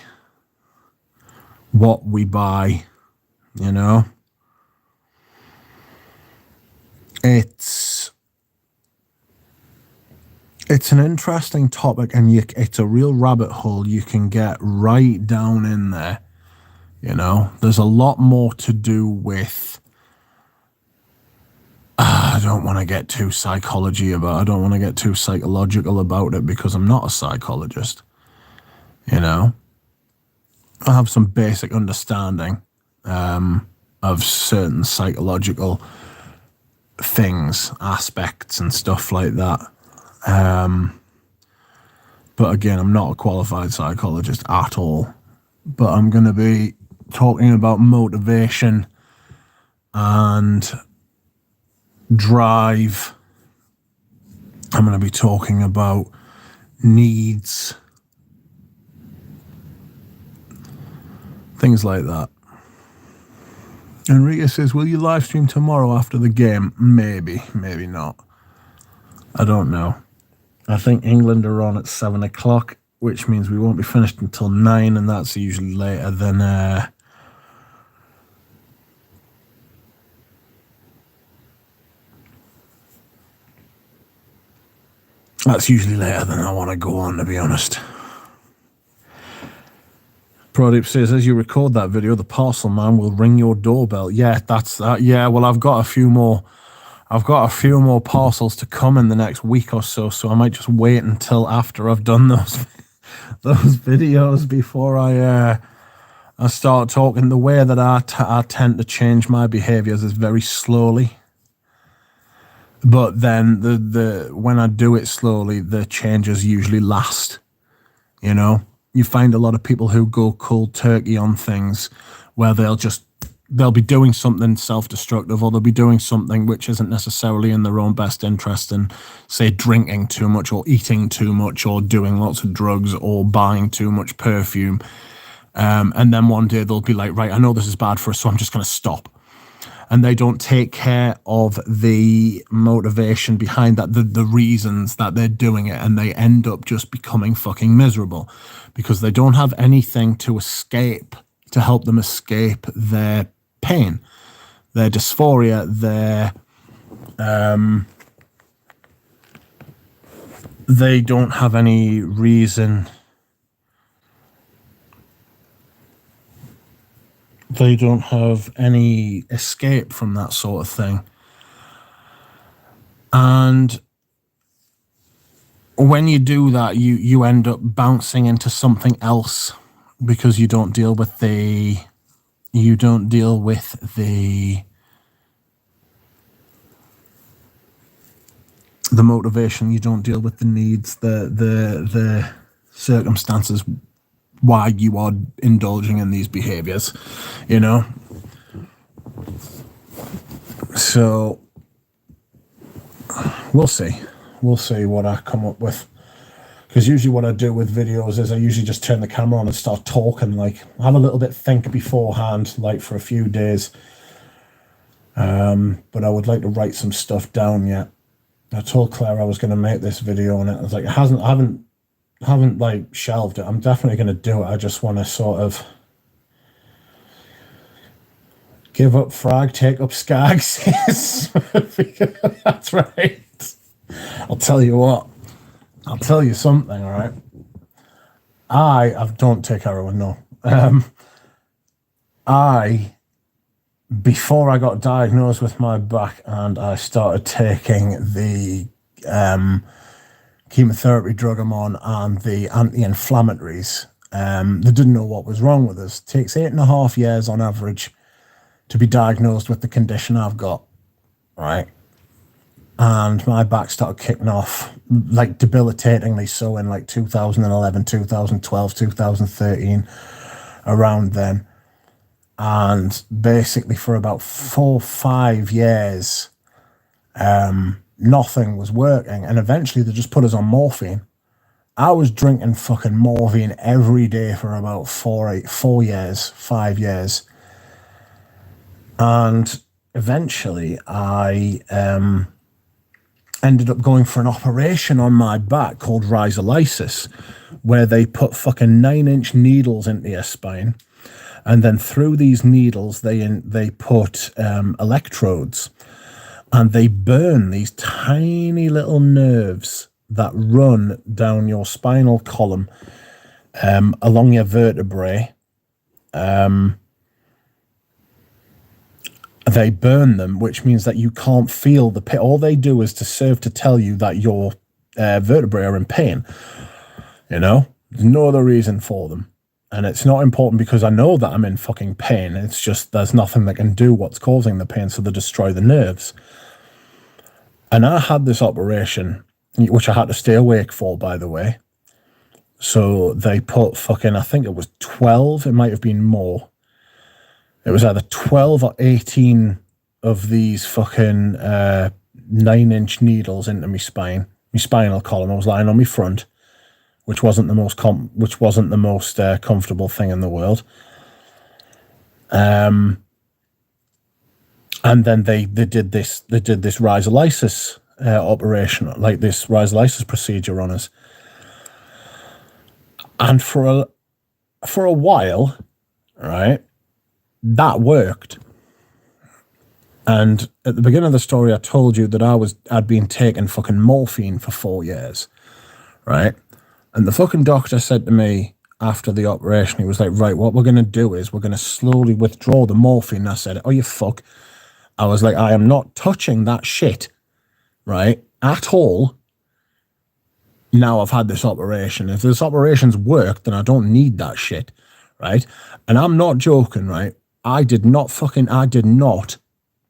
what we buy, you know? It's an interesting topic, and it's a real rabbit hole you can get right down in there. You know, there's a lot more to do with... I don't want to get too psychological about it because I'm not a psychologist. You know, I have some basic understanding of certain psychological things, aspects and stuff like that. But again, I'm not a qualified psychologist at all. But I'm going to be talking about motivation and drive. I'm going to be talking about needs, things like that. Enrique says, will you live stream tomorrow after the game? Maybe, maybe not. I don't know. I think England are on at 7 o'clock, which means we won't be finished until 9, and that's usually later than that's usually later than I want to go on, to be honest. Prodip says, as you record that video, the parcel man will ring your doorbell. Yeah, that's that. Yeah, well, I've got a few more parcels to come in the next week or so, so I might just wait until after I've done those videos before I start talking. The way that I tend to change my behaviors is very slowly. But then when I do it slowly, the changes usually last. You know, you find a lot of people who go cold turkey on things where they'll be doing something self-destructive, or they'll be doing something which isn't necessarily in their own best interest, and say drinking too much or eating too much or doing lots of drugs or buying too much perfume. And then one day they'll be like, right, I know this is bad for us, so I'm just going to stop. And they don't take care of the motivation behind that, the reasons that they're doing it, and they end up just becoming fucking miserable because they don't have anything to help them escape their pain, their dysphoria, they don't have any reason. They don't have any escape from that sort of thing. And when you do that, you end up bouncing into something else because you don't deal with the motivation, you don't deal with the needs, the circumstances why you are indulging in these behaviors, you know? So we'll see what I come up with, because usually what I do with videos is I usually just turn the camera on and start talking, like have a little bit think beforehand, like for a few days. But I would like to write some stuff down yet. I told Claire I was going to make this video, and I was like, I haven't like shelved it. I'm definitely going to do it. I just want to sort of give up frag, take up skags. That's right. I'll tell you what. I'll tell you something, all right? I don't take heroin, no. Before I got diagnosed with my back and I started taking the chemotherapy drug I'm on and the anti-inflammatories, they didn't know what was wrong with us. It takes 8.5 years on average to be diagnosed with the condition I've got, right? And my back started kicking off, like debilitatingly so, in like 2011, 2012, 2013, around then. And basically for about 4-5 years, nothing was working, and eventually they just put us on morphine. I was drinking fucking morphine every day for about 5 years, and eventually I ended up going for an operation on my back called rhizolysis, where they put fucking 9-inch needles into your spine, and then through these needles they put electrodes. And they burn these tiny little nerves that run down your spinal column, along your vertebrae. They burn them, which means that you can't feel the pain. All they do is to serve to tell you that your vertebrae are in pain. You know, there's no other reason for them. And it's not important because I know that I'm in fucking pain. It's just there's nothing that can do what's causing the pain, so they destroy the nerves. And I had this operation, which I had to stay awake for, by the way. So they put fucking, I think it was 12, it might have been more. It was either 12 or 18 of these fucking 9-inch needles into my spinal column. I was lying on my front, which wasn't the most comfortable thing in the world. And then they did this rhizolysis operation, like this rhizolysis procedure on us. And for a while, right, that worked. And at the beginning of the story, I told you that I'd been taking fucking morphine for 4 years, right? And the fucking doctor said to me after the operation, he was like, right, what we're going to do is we're going to slowly withdraw the morphine. And I said, oh, you fuck. I was like, I am not touching that shit, right, at all. Now I've had this operation. If this operation's worked, then I don't need that shit, right? And I'm not joking, right? I did not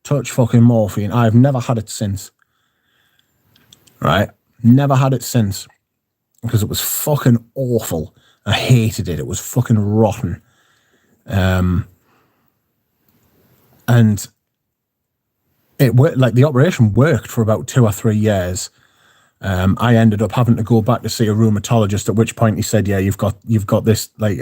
touch fucking morphine. I've never had it since, right? Never had it since, because it was fucking awful. I hated it. It was fucking rotten. And it worked, like the operation worked for about 2 or 3 years. I ended up having to go back to see a rheumatologist, at which point he said, yeah, you've got this, like,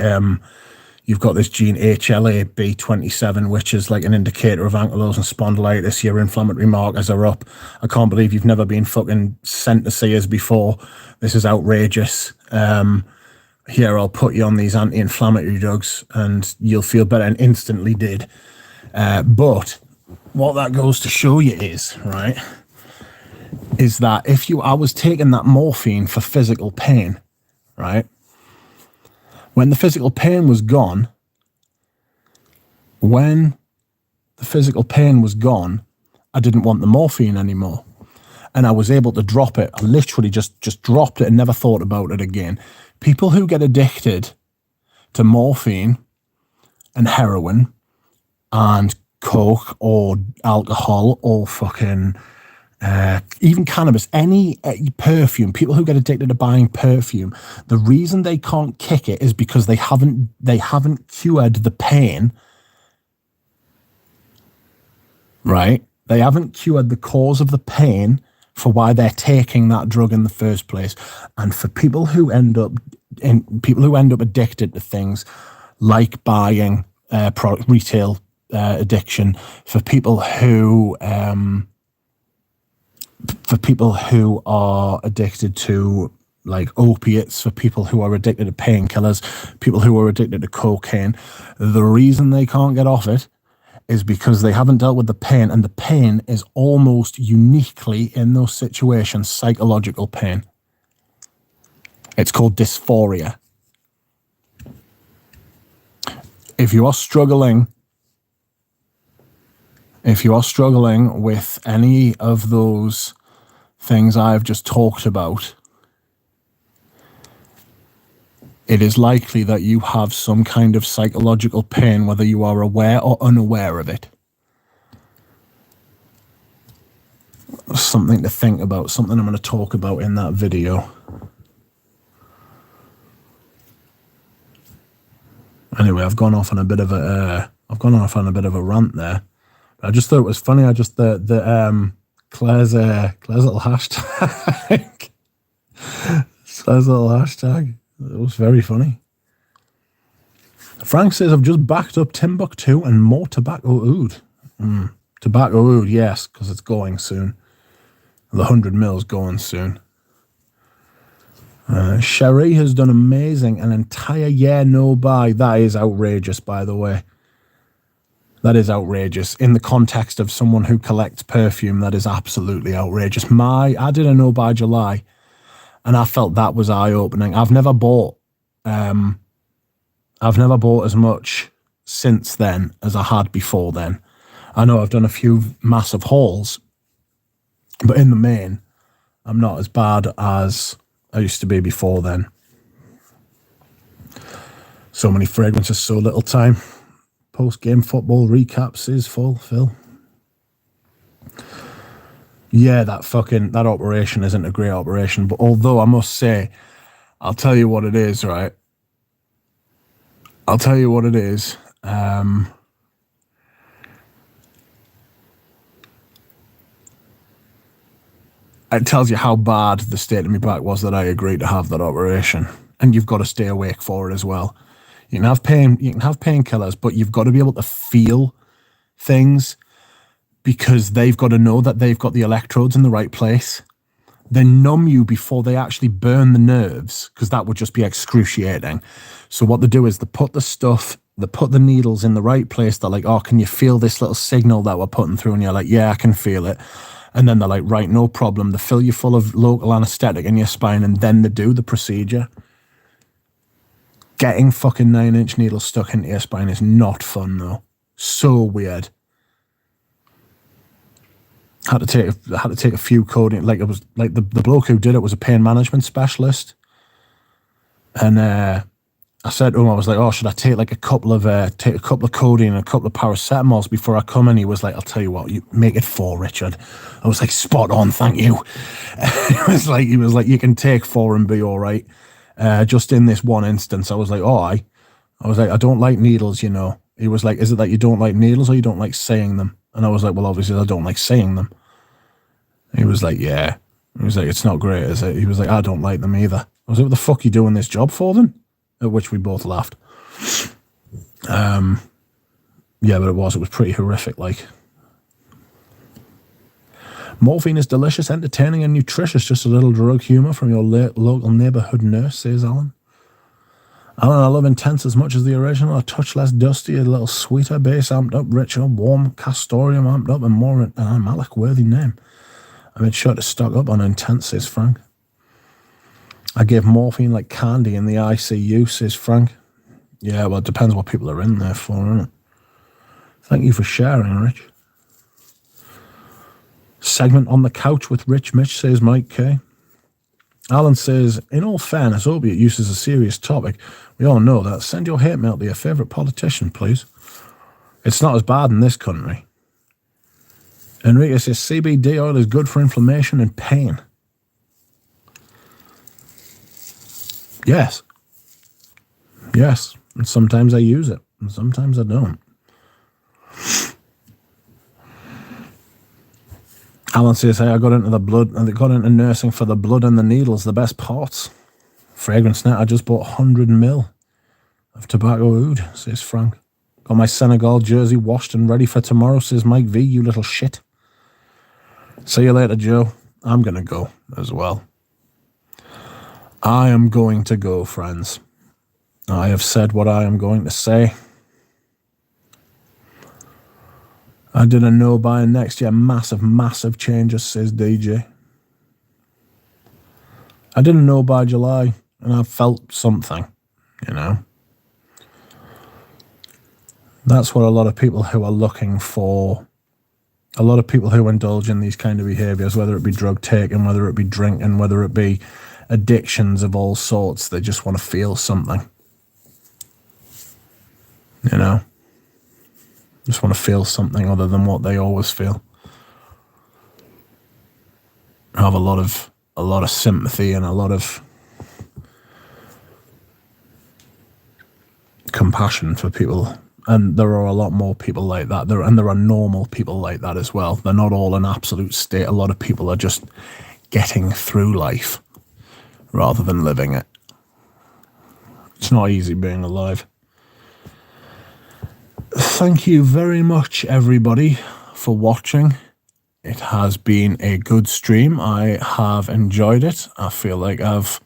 you've got this gene HLA-B27, which is like an indicator of ankylosing spondylitis. Your inflammatory markers are up. I can't believe you've never been fucking sent to see us before. This is outrageous. Here, I'll put you on these anti-inflammatory drugs and you'll feel better, and instantly did. But what that goes to show you is, right, is that I was taking that morphine for physical pain, right? When the physical pain was gone, I didn't want the morphine anymore. And I was able to drop it. I literally just dropped it and never thought about it again. People who get addicted to morphine and heroin and coke or alcohol or fucking even cannabis, any perfume, people who get addicted to buying perfume, the reason they can't kick it is because they haven't cured the pain, right? They haven't cured the cause of the pain for why they're taking that drug in the first place. And for people who end up addicted to things like buying retail addiction, for people who are addicted to like opiates, for people who are addicted to painkillers, people who are addicted to cocaine, the reason they can't get off it is because they haven't dealt with the pain, and the pain is almost uniquely in those situations psychological pain. It's called dysphoria. If you are struggling with any of those things I've just talked about, it is likely that you have some kind of psychological pain, whether you are aware or unaware of it. Something to think about, something I'm going to talk about in that video. Anyway, I've gone off on a bit of a rant there. I just thought it was funny. Claire's little hashtag. Claire's little hashtag. It was very funny. Frank says, I've just backed up Timbuktu and more tobacco oud. Tobacco oud, yes, because it's going soon. The 100 mil's going soon. Cherie has done amazing. An entire year no buy. That is outrageous, by the way. That is outrageous. In the context of someone who collects perfume, that is absolutely outrageous. I did a no buy July, and I felt that was eye-opening. I've never bought as much since then as I had before then. I know I've done a few massive hauls, but in the main, I'm not as bad as I used to be before then. So many fragrances, so little time. Post-game football recaps is full, Phil. Yeah, that operation isn't a great operation. But although I must say, I'll tell you what it is, right? I'll tell you what it is. It tells you how bad the state of my back was that I agreed to have that operation. And you've got to stay awake for it as well. You can have painkillers, but you've got to be able to feel things because they've got to know that they've got the electrodes in the right place. They numb you before they actually burn the nerves, because that would just be excruciating. So what they do is they put the needles in the right place. They're like, oh, can you feel this little signal that we're putting through? And you're like, yeah, I can feel it. And then they're like, right, no problem. They fill you full of local anesthetic in your spine, and then they do the procedure. Getting fucking 9-inch needles stuck into your spine is not fun, though. So weird. Had to take a few coding. Like, it was like the bloke who did it was a pain management specialist, and I said to him, I was like, oh, should I take like a couple of codeine and a couple of paracetamols before I come? And he was like, I'll tell you what, you make it 4, Richard. I was like, spot on, thank you. He was like, you can take 4 and be all right. Just in this one instance, I was like, oh, I was like, I don't like needles, you know. He was like, is it that you don't like needles or you don't like saying them? And I was like, well, obviously I don't like saying them. He was like, yeah. He was like, it's not great, is it? He was like, I don't like them either. I was like, what the fuck are you doing this job for then? At which we both laughed. Yeah, but it was pretty horrific, like. Morphine is delicious, entertaining, and nutritious. Just a little drug humour from your local neighbourhood nurse, says Alan. Alan, I love Intense as much as the original. A touch less dusty, a little sweeter, bass amped up, richer, warm, Castorium amped up, and more an Malik-worthy name. I made sure to stock up on Intense, says Frank. I gave morphine like candy in the ICU, says Frank. Yeah, well, it depends what people are in there for, isn't it? Thank you for sharing, Rich. Segment on the couch with Rich Mitch, says Mike K. Alan says, in all fairness, opiate use is a serious topic. We all know that. Send your hate mail to your favourite politician, please. It's not as bad in this country. Enrique says, CBD oil is good for inflammation and pain. Yes. Yes. And sometimes I use it, and sometimes I don't. Alan says, hey, I got into the blood, and they got into nursing for the blood and the needles, the best parts. Fragrance net, I just bought 100 ml of tobacco oud, says Frank. Got my Senegal jersey washed and ready for tomorrow, says Mike V, you little shit. See you later, Joe. I'm going to go as well. I am going to go, friends. I have said what I am going to say. I didn't know by next year. Massive, massive changes, says DJ. I didn't know by July, and I felt something, you know. That's what a lot of people who are looking for, a lot of people who indulge in these kind of behaviours, whether it be drug taking, whether it be drinking, whether it be addictions of all sorts, they just want to feel something. You know? Just want to feel something other than what they always feel. I have a lot of sympathy and a lot of compassion for people. And there are a lot more people like that. There are normal people like that as well. They're not all an absolute state. A lot of people are just getting through life rather than living it. It's not easy being alive. Thank you very much, everybody, for watching. It has been a good stream. I have enjoyed it. I feel like I've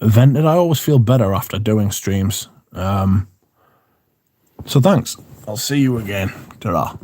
vented. I always feel better after doing streams. So thanks. I'll see you again. Ta-ra.